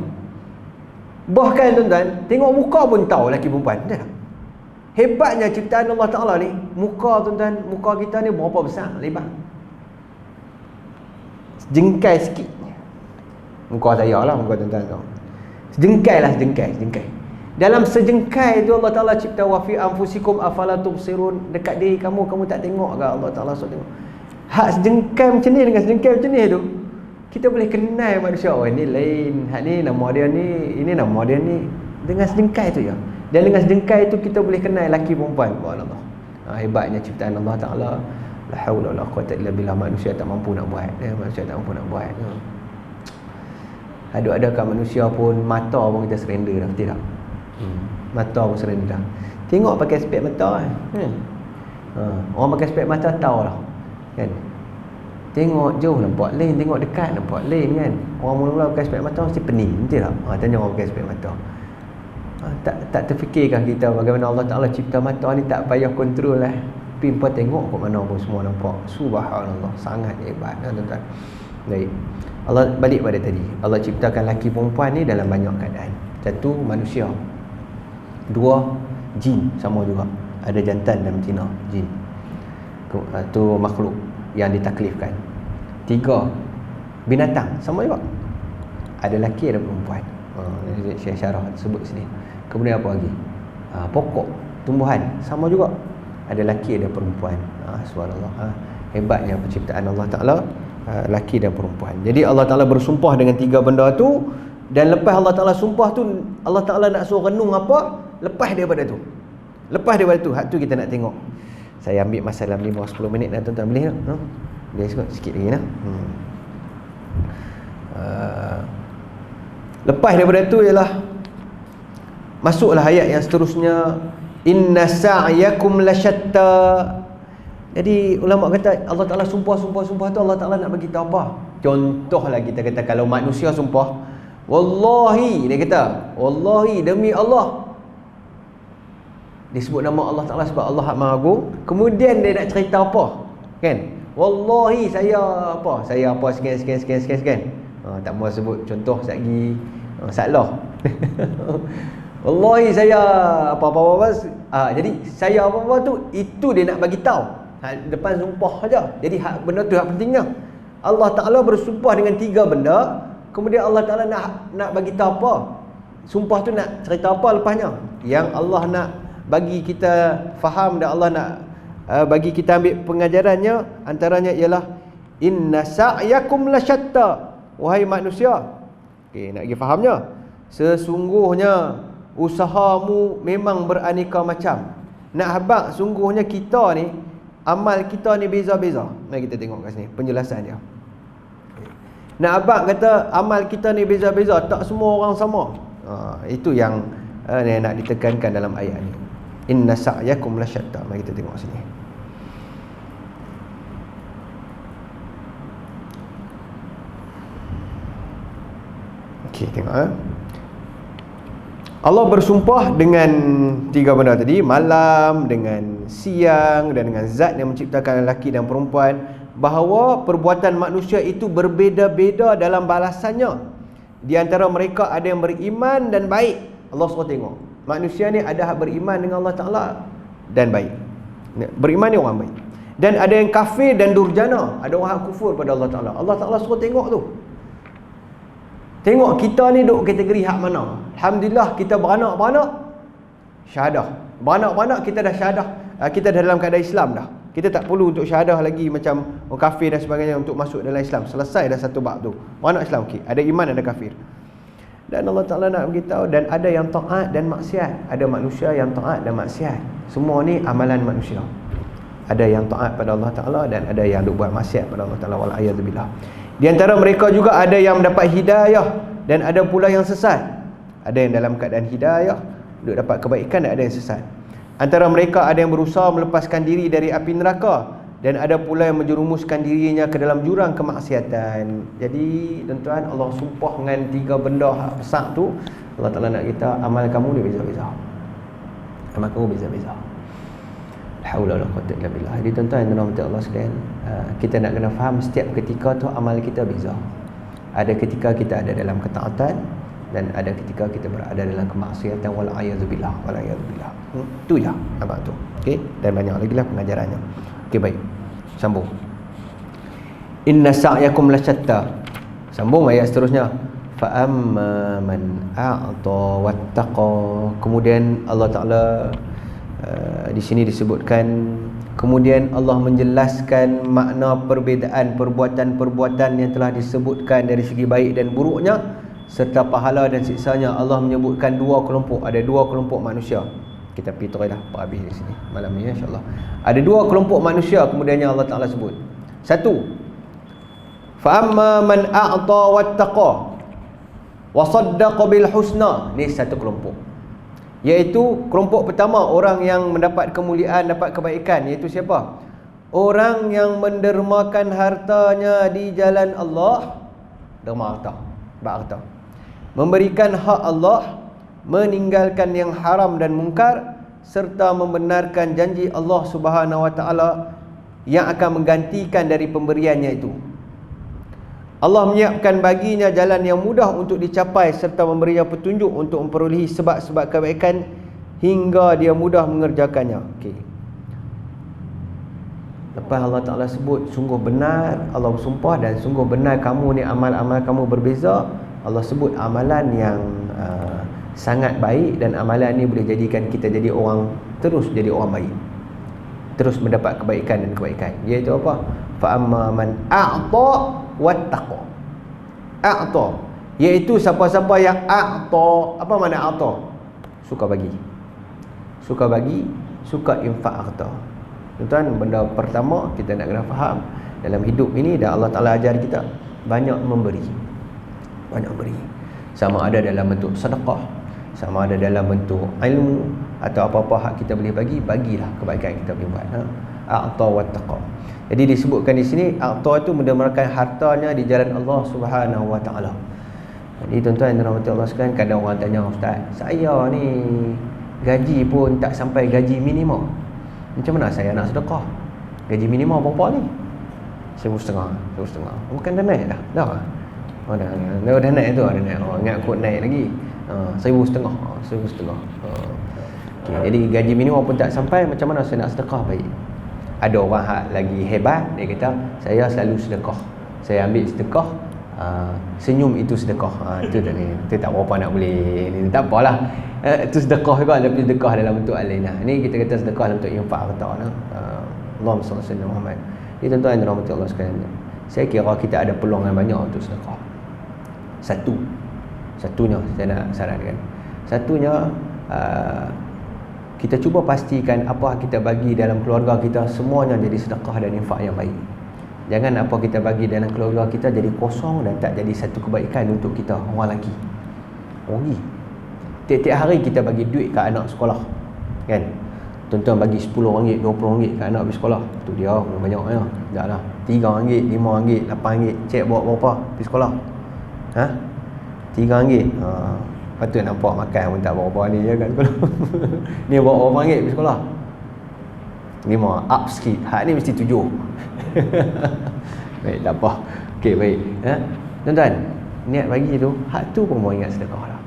Bahkan tuan-tuan, tengok muka pun tahu lelaki perempuan. Betul tak? Hebatnya ciptaan Allah Ta'ala ni. Muka tuan-tuan, muka kita ni berapa besar, lebar? Sejengkai sikit. Muka saya lah, muka tuan-tuan. Sejengkai. Dalam sejengkai tu Allah Ta'ala cipta wa fi anfusikum afala tubsirun. Dekat diri kamu tak tengok ke? Allah Ta'ala suruh tengok. Hak sejengkai macam ni dengan sejengkai macam ni tu, kita boleh kenal manusia. Oh, ni lain, hak ni nama dia ni, ini nama dia ni. Dengan sejengkai tu je. Dan dengan sejengkai itu kita boleh kenal lelaki perempuan. Subhanallah. Hebatnya ciptaan Allah Ta'ala. La haula wala quwwata illa billah. Manusia tak mampu nak buat. Ada-adakah manusia pun, mata pun kita surrender dah, betul tak? Mata pun surrender dah. Tengok pakai spek mata kan. Orang pakai spek mata tahu lah kan. Tengok jauh nampak lain, tengok dekat nampak lain kan. Orang mula-mula pakai spek mata mesti pening, betul tak? Tanya orang pakai spek mata. Tak terfikirkan kita bagaimana Allah Ta'ala cipta mata ni, tak payah kontrol lah. Pimpa tengok kat mana pun semua nampak. Subhanallah, sangat hebat tuan-tuan. Baik, Allah balik pada tadi. Allah ciptakan lelaki perempuan ni dalam banyak keadaan. Satu, manusia. Dua, jin, sama juga. Ada jantan dan betina, jin. Itu makhluk yang ditaklifkan. Tiga, binatang, sama juga. Ada lelaki, ada perempuan. Saya syarah sebut sini. Kemudian apa lagi? Pokok, tumbuhan, sama juga. Ada lelaki, ada perempuan. Subhanallah. Hebatnya penciptaan Allah Ta'ala, lelaki dan perempuan. Jadi Allah Ta'ala bersumpah dengan 3 benda tu. Dan lepas Allah Ta'ala sumpah tu, Allah Ta'ala nak suruh renung apa? Lepas daripada tu. Hak tu kita nak tengok. Saya ambil masa dalam 5-10 minit dah tuan-tuan. Boleh tak? Boleh sikit lagi lah. Lepas daripada tu ialah masuklah ayat yang seterusnya. Inna sa'yakum lasyatta. Jadi ulama kata Allah Ta'ala sumpah tu, Allah Ta'ala nak bagi tahu apa? Contohlah kita kata kalau manusia sumpah, wallahi, dia kata wallahi, demi Allah. Dia sebut nama Allah Ta'ala sebab Allah Maha Agung. Kemudian dia nak cerita apa? Kan? Wallahi saya apa sekian. Tak mahu sebut contoh lagi. Salah. Wallahi saya apa. Jadi saya apa tu, itu dia nak bagi tahu. Depan sumpah saja. Jadi benda tu hak pentingnya. Allah Ta'ala bersumpah dengan 3 benda. Kemudian Allah Ta'ala nak bagi tahu apa? Sumpah tu nak cerita apa lepasnya? Yang Allah nak bagi kita faham dan Allah nak bagi kita ambil pengajarannya, antaranya ialah inna sa'yakum lasyatta. Wahai manusia. Okey, nak bagi fahamnya. Sesungguhnya usahamu memang beraneka macam. Nak habaq sungguhnya kita ni, amal kita ni beza-beza. Mari kita tengok kat sini penjelasan dia. Nak abang kata amal kita ni beza-beza, tak semua orang sama. Itu yang nak ditekankan dalam ayat ni. Inna sa'yakum lasyatta. Mari kita tengok sini. Okey, tengok Allah bersumpah dengan 3 benda tadi, malam, dengan siang dan dengan zat yang menciptakan lelaki dan perempuan, bahawa perbuatan manusia itu berbeza-beza dalam balasannya. Di antara mereka ada yang beriman dan baik. Allah suruh tengok, manusia ni ada hak beriman dengan Allah Ta'ala dan baik. Beriman ni orang baik. Dan ada yang kafir dan durjana, ada orang hak kufur pada Allah Ta'ala. Allah Ta'ala suruh tengok tu. Tengok kita ni duk kategori hak mana. Alhamdulillah kita beranak-beranak syahadah. Beranak-beranak kita dah syahadah. Kita dah dalam keadaan Islam dah. Kita tak perlu untuk syahadah lagi macam kafir dan sebagainya untuk masuk dalam Islam. Selesai dah satu bab tu. Beranak Islam, okey. Ada iman, ada kafir. Dan Allah Ta'ala nak beritahu, dan ada yang taat dan maksiat. Ada manusia yang taat dan maksiat. Semua ni amalan manusia. Ada yang taat pada Allah Ta'ala dan ada yang duk buat maksiat pada Allah Ta'ala. Wal'ayyadzubillah. Di antara mereka juga ada yang mendapat hidayah dan ada pula yang sesat. Ada yang dalam keadaan hidayah, duk dapat kebaikan, dan ada yang sesat. Antara mereka ada yang berusaha melepaskan diri dari api neraka, dan ada pula yang menjerumuskan dirinya ke dalam jurang kemaksiatan. Jadi tuan-tuan, Allah sumpah dengan 3 benda besar tu. Allah Ta'ala nak kita, amal kamu ni beza-beza. Amal kamu beza-beza. La haula wala quwwata illa billah. Jadi tuan-tuan yang dirahmati Allah sekalian, kita nak kena faham setiap ketika tu amal kita beza. Ada ketika kita ada dalam ketaatan, dan ada ketika kita berada dalam kemaksiatan. Wal'ayyadzubillah. Wal'ayyadzubillah. Tu je abang tu. Okey, dan banyak lagi lah pengajarannya. Okey, baik. Sambung. Inna sa'yakum lasyatta. Sambung ayat seterusnya. Fa amma man a'ta wattaqa. Kemudian Allah Ta'ala di sini disebutkan, kemudian Allah menjelaskan makna perbezaan perbuatan-perbuatan yang telah disebutkan dari segi baik dan buruknya serta pahala dan siksanya. Allah menyebutkan 2 kelompok. Ada 2 kelompok manusia. Kita pergi terus dah habis di sini malam ni, insya-Allah. Ada 2 kelompok manusia kemudiannya Allah Ta'ala sebut. 1, fa amma man a'ta wattaqa wa saddaqa bil husna. Ni satu kelompok, iaitu kelompok pertama, orang yang mendapat kemuliaan, dapat kebaikan, iaitu siapa? Orang yang mendermakan hartanya di jalan Allah. Derma harta, harta, memberikan hak Allah, meninggalkan yang haram dan mungkar, serta membenarkan janji Allah Subhanahu Wa Ta'ala yang akan menggantikan dari pemberiannya itu. Allah menyiapkan baginya jalan yang mudah untuk dicapai serta memberinya petunjuk untuk memperolehi sebab-sebab kebaikan hingga dia mudah mengerjakannya. Okey. Lepas Allah Ta'ala sebut sungguh benar, Allah bersumpah, dan sungguh benar kamu ni amal-amal kamu berbeza. Allah sebut amalan yang sangat baik, dan amalan ni boleh jadikan kita jadi orang, terus jadi orang baik, terus mendapat kebaikan dan kebaikan. Iaitu apa? Fa amma man a'ta wattaqa. A'ta iaitu siapa-siapa yang a'ta. Apa makna a'ta? Suka bagi, suka bagi, suka infak harta. Tuan-tuan, benda pertama kita nak kena faham dalam hidup ini, dan Allah Ta'ala ajar kita banyak memberi. Banyak beri. Sama ada dalam bentuk sedekah, sama ada dalam bentuk ilmu, atau apa-apa hak kita boleh bagi, bagilah kebaikan kita boleh buat. A'ta wattaqa. Jadi disebutkan di sini, a'ta itu mendermakan hartanya di jalan Allah Subhanahu Wa Ta'ala. Jadi tuan-tuan yang dirahmati Allah sekalian, kadang orang tanya, Ustaz, saya ni gaji pun tak sampai gaji minimum, macam mana saya nak sedekah? Gaji minimum berapa ni? 1,500. Bukan dah naik dah. Dah naik tu, dah naik. Ingat kot naik lagi. 1,500. 1,500. Okay, jadi gaji minimum pun tak sampai, macam mana saya nak sedekah baik? Ada orang hak lagi hebat, dia kata saya selalu sedekah, saya ambil sedekah, senyum itu sedekah. Itu dah ni, itu tak berapa nak boleh ni, tak apalah. Itu sedekah juga, tapi sedekah dalam bentuk lain. Ni kita kata sedekah dalam bentuk infak harta. Allahumma salli ala Muhammad. Jadi tuan-tuan yang dirahmati Allah sekalian, saya kira kita ada peluang yang banyak untuk sedekah. Satunya saya nak sarankan, kita cuba pastikan apa kita bagi dalam keluarga kita semuanya jadi sedekah dan infak yang baik. Jangan apa kita bagi dalam keluarga kita jadi kosong dan tak jadi satu kebaikan untuk kita, orang lelaki. Rugi. Tiap-tiap hari kita bagi duit ke anak sekolah, kan? Tuan-tuan bagi RM10, RM20 ke anak pergi sekolah, tu dia banyaknya. Taklah RM3, RM5, RM8, cek bawa berapa pergi sekolah? RM3. Lepas tu nampak makan pun tak berapa ni je kat sekolah. Ni bawa RM8 pergi sekolah. 5 up sikit. Hak ni mesti 7. Baik, tak apa. Okey, baik. Tuan-tuan, niat bagi tu, hak tu pun mau ingat sedekah lah.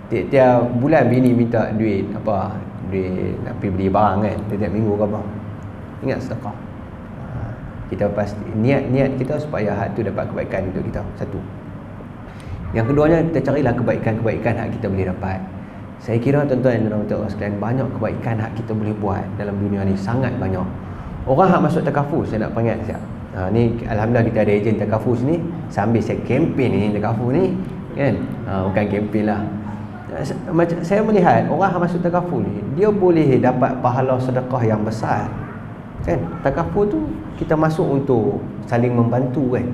Tiap bulan bini minta duit apa, duit nak pergi beli barang kan, tiap minggu ke apa, ingat sedekah. Kita pasti niat kita supaya hak tu dapat kebaikan untuk kita. Satu. Yang keduanya, kita carilah kebaikan-kebaikan hak kita boleh dapat. Saya kira tuan-tuan dan puan-puan sekalian, banyak kebaikan hak kita boleh buat dalam dunia ni, sangat banyak. Orang hak masuk takafus, saya nak peringat siap. Ni alhamdulillah kita ada ejen takafus ni, sambil saya kempen ni takafus ni kan. Bukan kempen lah. Macam saya melihat orang hak masuk takafus ni, dia boleh dapat pahala sedekah yang besar. Kan? Takaful tu kita masuk untuk saling membantu kan.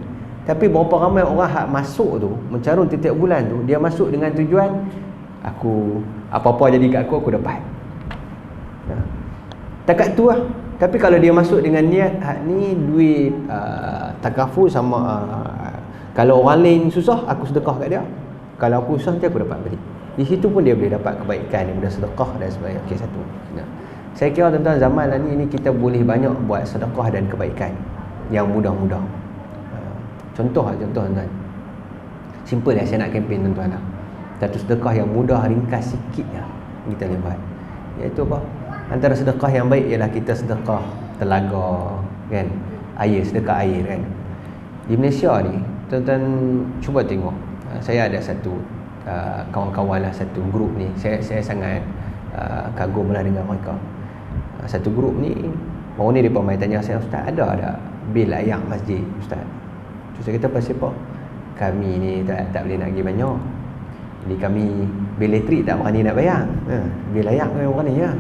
Tapi berapa ramai orang hak masuk tu, mencarun tiap bulan tu, dia masuk dengan tujuan aku apa-apa jadi kat aku dapat. Takat tu lah. Tapi kalau dia masuk dengan niat hak ni duit takaful sama kalau orang lain susah aku sedekah kat dia. Kalau aku susah nanti aku dapat balik. Di situ pun dia boleh dapat kebaikan, dia boleh sedekah dan sebagainya. Okey, satu. Saya kira tuan-tuan zaman ni kita boleh banyak buat sedekah dan kebaikan yang mudah-mudah. Contoh tuan-tuan. Simple lah saya nak kempen tuan-tuan lah. Satu sedekah yang mudah, ringkas sikit lah kita boleh buat. Iaitu apa? Antara sedekah yang baik ialah kita sedekah telaga kan, air, sedekah air kan. Di Malaysia ni tuan-tuan cuba tengok. Saya ada satu kawan-kawan lah, satu grup ni. Saya sangat kagum lah dengan mereka. Satu grup ni, baru ni mereka main tanya saya, Ustaz ada tak bil layak masjid Ustaz? Saya kata pasal apa? Kami ni tak boleh nak pergi banyak. Jadi kami bil elektrik tak berani nak bayar. Bil layak dengan orang ni ya.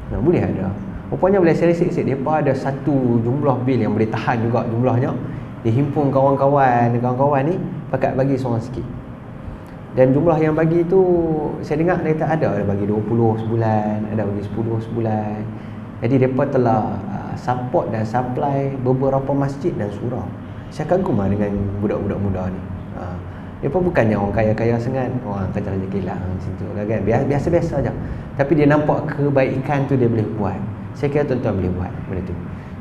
Boleh ada. Rupanya boleh selisik-selisik. Mereka ada satu jumlah bil yang boleh tahan juga jumlahnya. Dia himpun kawan-kawan ni, pakat bagi seorang sikit. Dan jumlah yang bagi tu saya dengar dia kata ada bagi 20 sebulan, ada bagi 10 sebulan. Jadi mereka telah support dan supply beberapa masjid dan surau. Saya kagum lah dengan budak-budak muda ni. Mereka bukannya orang kaya-kaya sangat, orang kata raja kilang situ kan, biasa-biasa aja. Tapi dia nampak kebaikan tu dia boleh buat. Saya kira tuan-tuan boleh buat benda tu.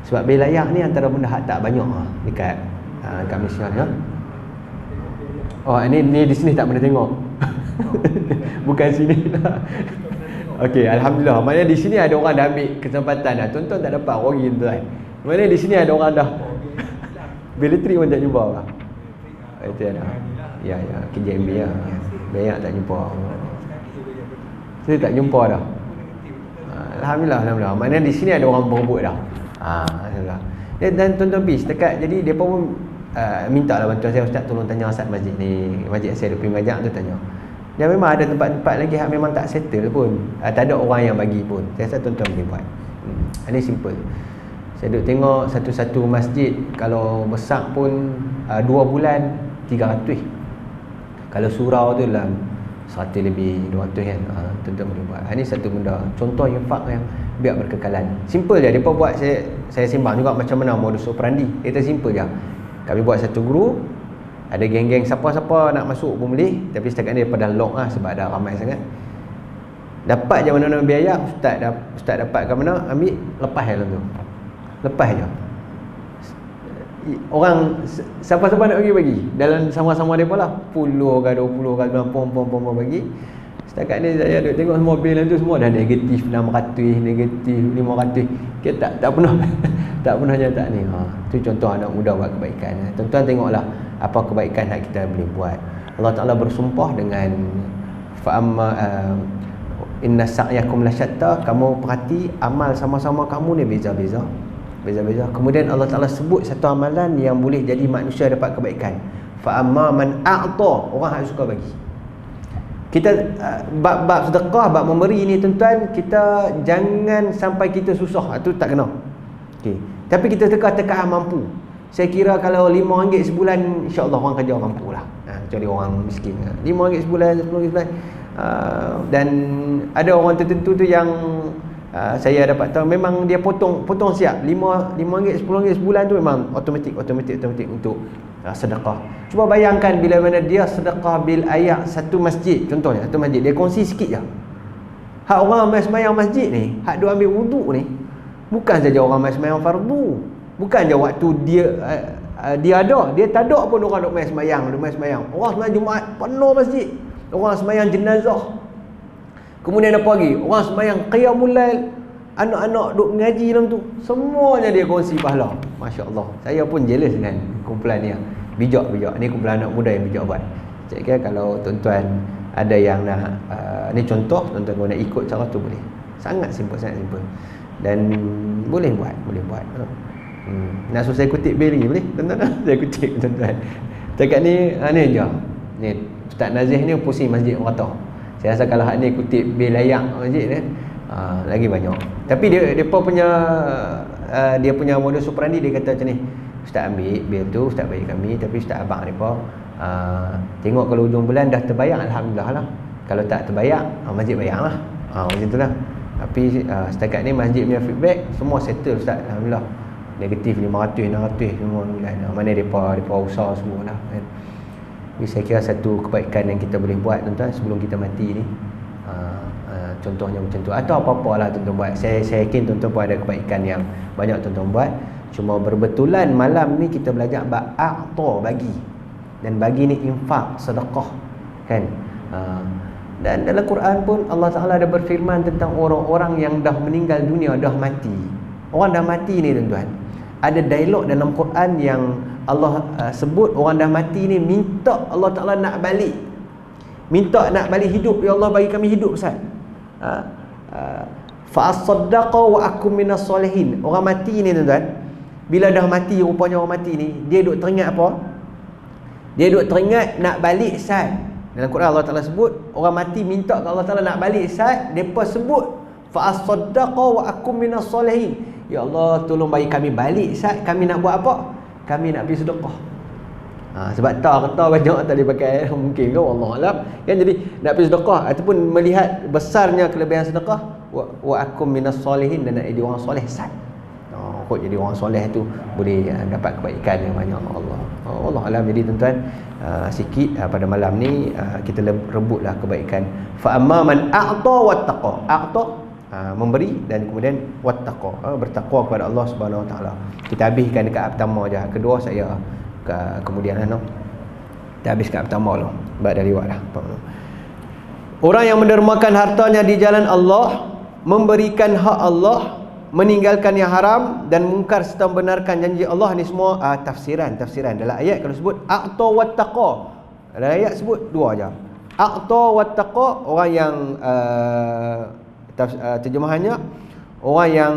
Sebab bil layak ni antara benda hak tak banyak dekat Malaysia ni. Ni di sini tak pernah tengok. Bukan sini lah. Okey, alhamdulillah. Maknanya di sini ada orang dah ambil kesempatan dah. Tuan-tuan tak dapat rugi tuan. Maknanya di sini ada orang dah bil elektrik pun tak jumpa lah. Itu ada. Ya, KJMB lah. Banyak tak jumpa. Saya tak jumpa dah. Alhamdulillah. Maknanya di sini ada orang berebut dah. Alhamdulillah. Dan tuan-tuan bis dekat, jadi depa pun minta lah bantuan saya, Ustaz tolong tanya asal masjid ni, masjid saya duk pergi majak tu tanya. Dan memang ada tempat-tempat lagi yang memang tak settle pun, tak ada orang yang bagi pun. Saya rasa tuan-tuan boleh buat. Ini simple. Saya duk tengok satu-satu masjid kalau besar pun 2 bulan 300. Kalau surau tu dalam 100 lebih 200 kan. Tuan-tuan boleh buat. Ini satu benda, contoh infak yang biar berkekalan. Simple je depa buat. Saya sembang juga macam mana modus operandi. Itu simple je. Kami buat satu grup, ada geng-geng siapa-siapa nak masuk pun boleh, tapi setakat ni daripada lock lah sebab dah ramai sangat. Dapat je mana-mana biaya, ustaz dapat kat mana, ambil, lepas je tu. Lepas je. Orang siapa-siapa nak bagi dalam sama-sama depa lah, 10 ke 20 ke 90 bagi. Setakat ni saya duk tengok semua bil tu semua dah negatif 600, negatif 500. Kita tak pernah tak pernah nyata ni. Tu contoh anak muda buat kebaikan. Tuan-tuan tengoklah apa kebaikan yang kita boleh buat. Allah Taala bersumpah dengan fa'amma inna sa'yakum lasyatta, kamu perhati amal sama-sama kamu ni beza-beza. Kemudian Allah Taala sebut satu amalan yang boleh jadi manusia dapat kebaikan. Fa'amma man a'ta, orang yang suka bagi. Kita bab sedekah, bab memberi ni tuan-tuan, kita jangan sampai kita susah, itu tak kena. Okey. Tapi kita tekan mampu. Saya kira kalau RM5 sebulan, insya-Allah orang kerja mampulah. Kecuali orang miskin. RM5 sebulan, RM10 sebulan. Dan ada orang tertentu tu yang saya dapat tahu memang dia potong siap. RM5, RM10 sebulan tu memang automatik untuk sedekah. Cuba bayangkan bila mana dia sedekah bil ayat satu masjid, contohnya satu masjid, dia kongsi sikit je. Hak orang mai sembahyang masjid ni, hak dia ambil wuduk ni, bukan saja orang mai sembahyang fardu, bukan je waktu dia ada, dia tak ada pun orang duk mai sembahyang, orang sembahyang Jumaat penuh masjid, orang sembahyang jenazah. Kemudian apa lagi? Orang sembahyang qiyamul lail, anak-anak duk mengaji dalam tu, semuanya dia kongsi pahala. Masya-Allah. Saya pun jealous dengan kumpulan ni. Bijak. Ni kumpulan anak muda yang bijak buat. Saya kira kalau tuan-tuan ada yang nak ni contoh, tuan-tuan nak ikut cara tu boleh. Sangat simple. Dan boleh buat. Nak suruh saya kutip bil lagi boleh? Tuan-tuan, saya kutip tuan-tuan. Dekat ni ni je. Ni Ustaz Nazih ni pusing masjid orang tahu. Saya rasa kalau hak ni kutip bil layak masjid ni, lagi banyak. Tapi dia punya modus operandi, dia kata macam ni, Ustaz ambil bil tu, Ustaz bagi kami, tapi Ustaz abang ni tengok kalau hujung bulan dah terbayar, alhamdulillah lah. Kalau tak terbayar, masjid bayar lah. Macam tu lah. Tapi setakat ni masjid punya feedback semua settle Ustaz, alhamdulillah. Negatif 500, 600 semua bulan. Mana depa usaha semua lah kan. Jadi saya kira satu kebaikan yang kita boleh buat tuan-tuan sebelum kita mati ni, contohnya macam tu, atau apa-apa lah tuan-tuan buat. Saya yakin tuan-tuan pun ada kebaikan yang banyak tuan-tuan buat. Cuma berbetulan malam ni kita belajar ba'a'ta, bagi. Dan bagi ni infak, sedekah kan. Dan dalam Quran pun Allah Ta'ala ada berfirman tentang orang-orang yang dah meninggal dunia, dah mati. Orang dah mati ni tuan-tuan, ada dialog dalam Quran yang Allah sebut orang dah mati ni minta Allah Ta'ala nak balik, minta nak balik hidup. Ya Allah, bagi kami hidup Ustaz. Fa'asaddaqa wa akum minas solihin. Orang mati ni tuan-tuan, bila dah mati, rupanya orang mati ni, dia duk teringat apa? Dia duk teringat nak balik Ustaz. Dalam Quran Allah Ta'ala sebut orang mati minta ke Allah Ta'ala nak balik Ustaz. Depa sebut fa'asaddaqa wa akum minas solihin. Ya Allah, tolong bagi kami balik Ustaz. Kami nak buat apa? Kami nak pergi sedekah. Sebab kata banyak tak boleh pakai, mungkin ke Allah alam kan. Jadi nak pergi sedekah ataupun melihat besarnya kelebihan sedekah, wa akum minas solihin, dan nak jadi orang soleh Ustaz. Kot jadi orang soleh tu boleh dapat kebaikan yang banyak. Allah alam. Jadi tuan-tuan, sikit pada malam ni kita rebutlah kebaikan. Fa amma man a'ta wattaqa. A'ta memberi, dan kemudian wattaqa, bertakwa kepada Allah Subhanahu Wa Taala. Kita habiskan dekat pertama je. Kedua saya kemudian kita habis kat pertama lah. Sebab dah lewat dah. Orang yang mendermakan hartanya di jalan Allah, memberikan hak Allah, meninggalkan yang haram dan mungkar serta membenarkan janji Allah, ni semua tafsiran. Dalam ayat kalau sebut a'ta wattaqa, dalam ayat sebut dua aja. A'ta wattaqa, orang yang terjemahannya orang yang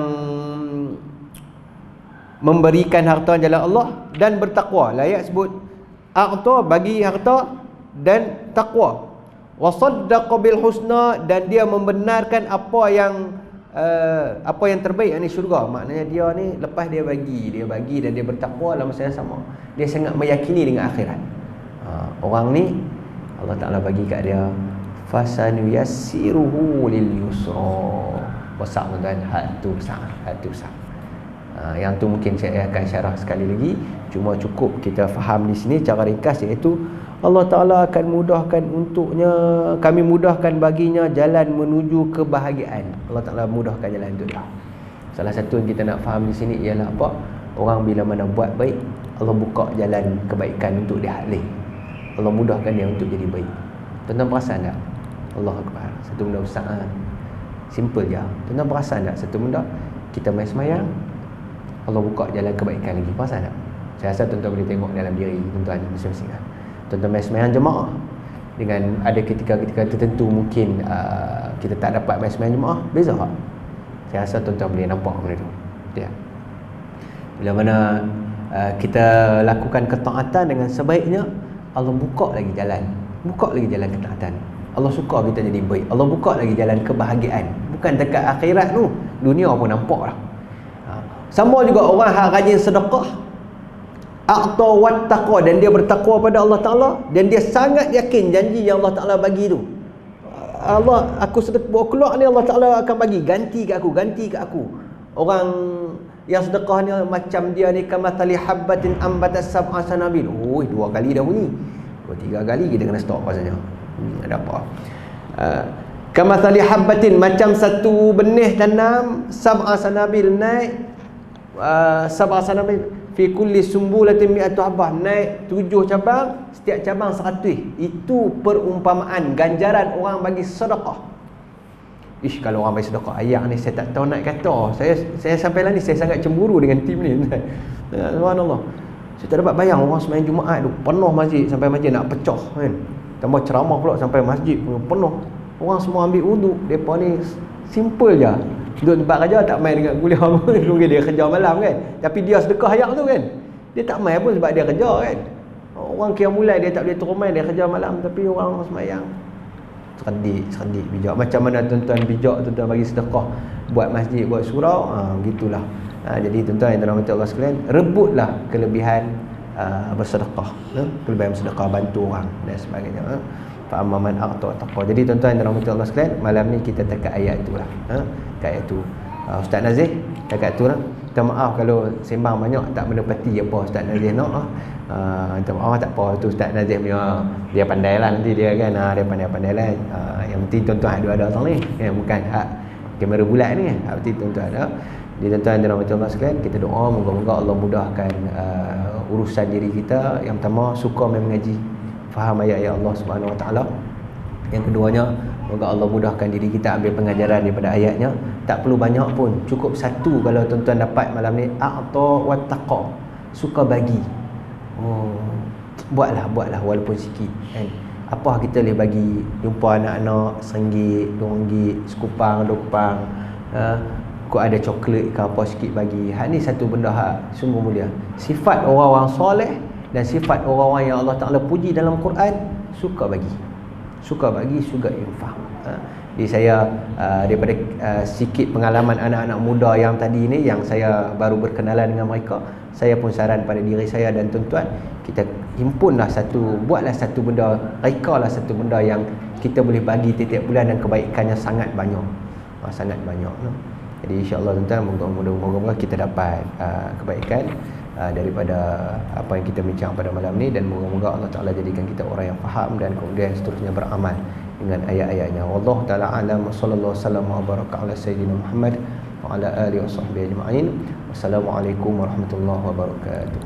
memberikan harta jalan Allah dan bertakwa. Ayat sebut a'ta, bagi harta dan takwa. Wa saddaqa bil husna, dan dia membenarkan apa yang terbaik, ini syurga. Maknanya dia ni lepas dia bagi dan dia bertakwa dalam masa yang sama, dia sangat meyakini dengan akhirat. Orang ni Allah Ta'ala bagi kat dia fasanuyassiruhu lil yusra. Besar tuan-tuan, hak tu besar. Yang tu mungkin saya akan syarah sekali lagi, cuma cukup kita faham di sini cara ringkas, iaitu Allah Ta'ala akan mudahkan untuknya, kami mudahkan baginya jalan menuju kebahagiaan. Allah Ta'ala mudahkan jalan untuk dia. Salah satu yang kita nak faham di sini ialah apa? Orang bila mana buat baik, Allah buka jalan kebaikan untuk dia halih. Allah mudahkan dia untuk jadi baik. Tuan-tuan perasan tak? Allah Akbar. Satu benda besar, simple je. Tuan-tuan perasan tak? Satu benda, kita main semayang, Allah buka jalan kebaikan lagi. Perasan tak? Saya rasa tuan-tuan boleh tengok dalam diri tuan-tuan masing-masing. Tuan-tuan main semayang jemaah, dengan ada ketika-ketika tertentu mungkin kita tak dapat main semayang jemaah, beza tak? Saya rasa tuan-tuan boleh nampak benda tu. Ya. Bila mana kita lakukan ketaatan dengan sebaiknya, Allah buka lagi jalan ketaatan. Allah suka kita jadi baik, Allah buka lagi jalan kebahagiaan. Bukan dekat akhirat tu, dunia pun nampak dah. Sama juga orang yang rajin sedekah, a'ta wattaqa, dan dia bertakwa pada Allah Ta'ala, dan dia sangat yakin janji yang Allah Ta'ala bagi tu. Allah, aku sedekah keluar ni, Allah Ta'ala akan bagi ganti ke aku. Orang Yang sedekah ni macam dia ni kamathali habbatin ambatas sab'a sanabil. Oh, 2 kali dah bunyi. 2-3 kali kita kena stop rasanya. Ada apa? Kamathali habbatin, macam satu benih tanam, sab'a sanabil, naik sab'a sanabil fi kulli sumbulatin mi'atu habbah, naik 7 cabang, setiap cabang 100. Itu perumpamaan ganjaran orang bagi sedekah. Ish, kalau orang bagi sedekah ayat ni saya tak tahu nak kata. Saya sampai lah ni saya sangat cemburu dengan tim ni. Subhanallah. Saya tak dapat bayang orang sembahyang Jumaat tu penuh masjid sampai masjid nak pecah kan. Tambah ceramah pula sampai masjid penuh. Orang semua ambil wuduk. Depa ni simple je. Duduk tempat kerja tak main dengan kuliah pun. Dia kerja malam kan. Tapi dia sedekah ayat tu kan. Dia tak main pun sebab dia kerja kan. Orang kira mulai dia tak boleh turun main, dia kerja malam. Tapi orang sembahyang cerdik bijak. Macam mana tuan-tuan bijak tuan-tuan bagi sedekah, buat masjid, buat surau, begitulah. Jadi tuan-tuan yang dirahmati Allah sekalian, rebutlah kelebihan bersedekah, kelebihan bersedekah, bantu orang dan sebagainya. Fa amma man a'ta taqwa. Jadi tuan-tuan yang dirahmati Allah sekalian, malam ni kita dekat ayat itulah. Kat ayat tu. Ustaz Nazih dekat tu lah. Minta maaf kalau sembang banyak tak menepati apa Ustaz Nazih nak. Minta maaf, tak apa, tu Ustaz Nazih punya, dia pandai lah nanti dia kan. Dia pandai-pandai lah. Yang penting tuan-tuan ada orang ni kan, bukan hak kamera bulat ni. Hak penting tuan-tuan ada. Jadi tuan-tuan yang dirahmati Allah sekalian, kita doa moga-moga Allah mudahkan urusan diri kita. Yang pertama, suka main mengaji, faham ayat-ayat Allah Subhanahu Wa Taala. Yang keduanya, moga Allah mudahkan diri kita ambil pengajaran daripada ayatnya. Tak perlu banyak pun, cukup satu kalau tuan-tuan dapat malam ni, a'ta wa taqa, suka bagi. Buatlah walaupun sikit kan. Apa kita boleh bagi, jumpa anak-anak RM1, RM2, sekupang, 2 kupang, kau ada coklat ke apa sikit bagi. Hak ni satu benda hak sungguh mulia. Sifat orang-orang soleh dan sifat orang-orang yang Allah Ta'ala puji dalam Quran, suka bagi, suka infak. Jadi saya daripada sikit pengalaman anak-anak muda yang tadi ni, yang saya baru berkenalan dengan mereka, saya pun saran pada diri saya dan tuan-tuan, kita himpunlah buatlah satu benda, rekalah satu benda yang kita boleh bagi tiap-tiap bulan dan kebaikannya sangat banyak. Sangat banyak. Jadi insya-Allah tuan-tuan, moga-moga kita dapat kebaikan daripada apa yang kita bincang pada malam ni, dan moga-moga Allah Ta'ala jadikan kita orang yang faham dan kemudian seterusnya beramal dengan ayat-ayatnya. Wallahu ta'ala alam, sallallahu wasallam wa baraka ala sayyidina Muhammad wa ala alihi washabbihi ajma'in. Wassalamualaikum warahmatullahi wabarakatuh.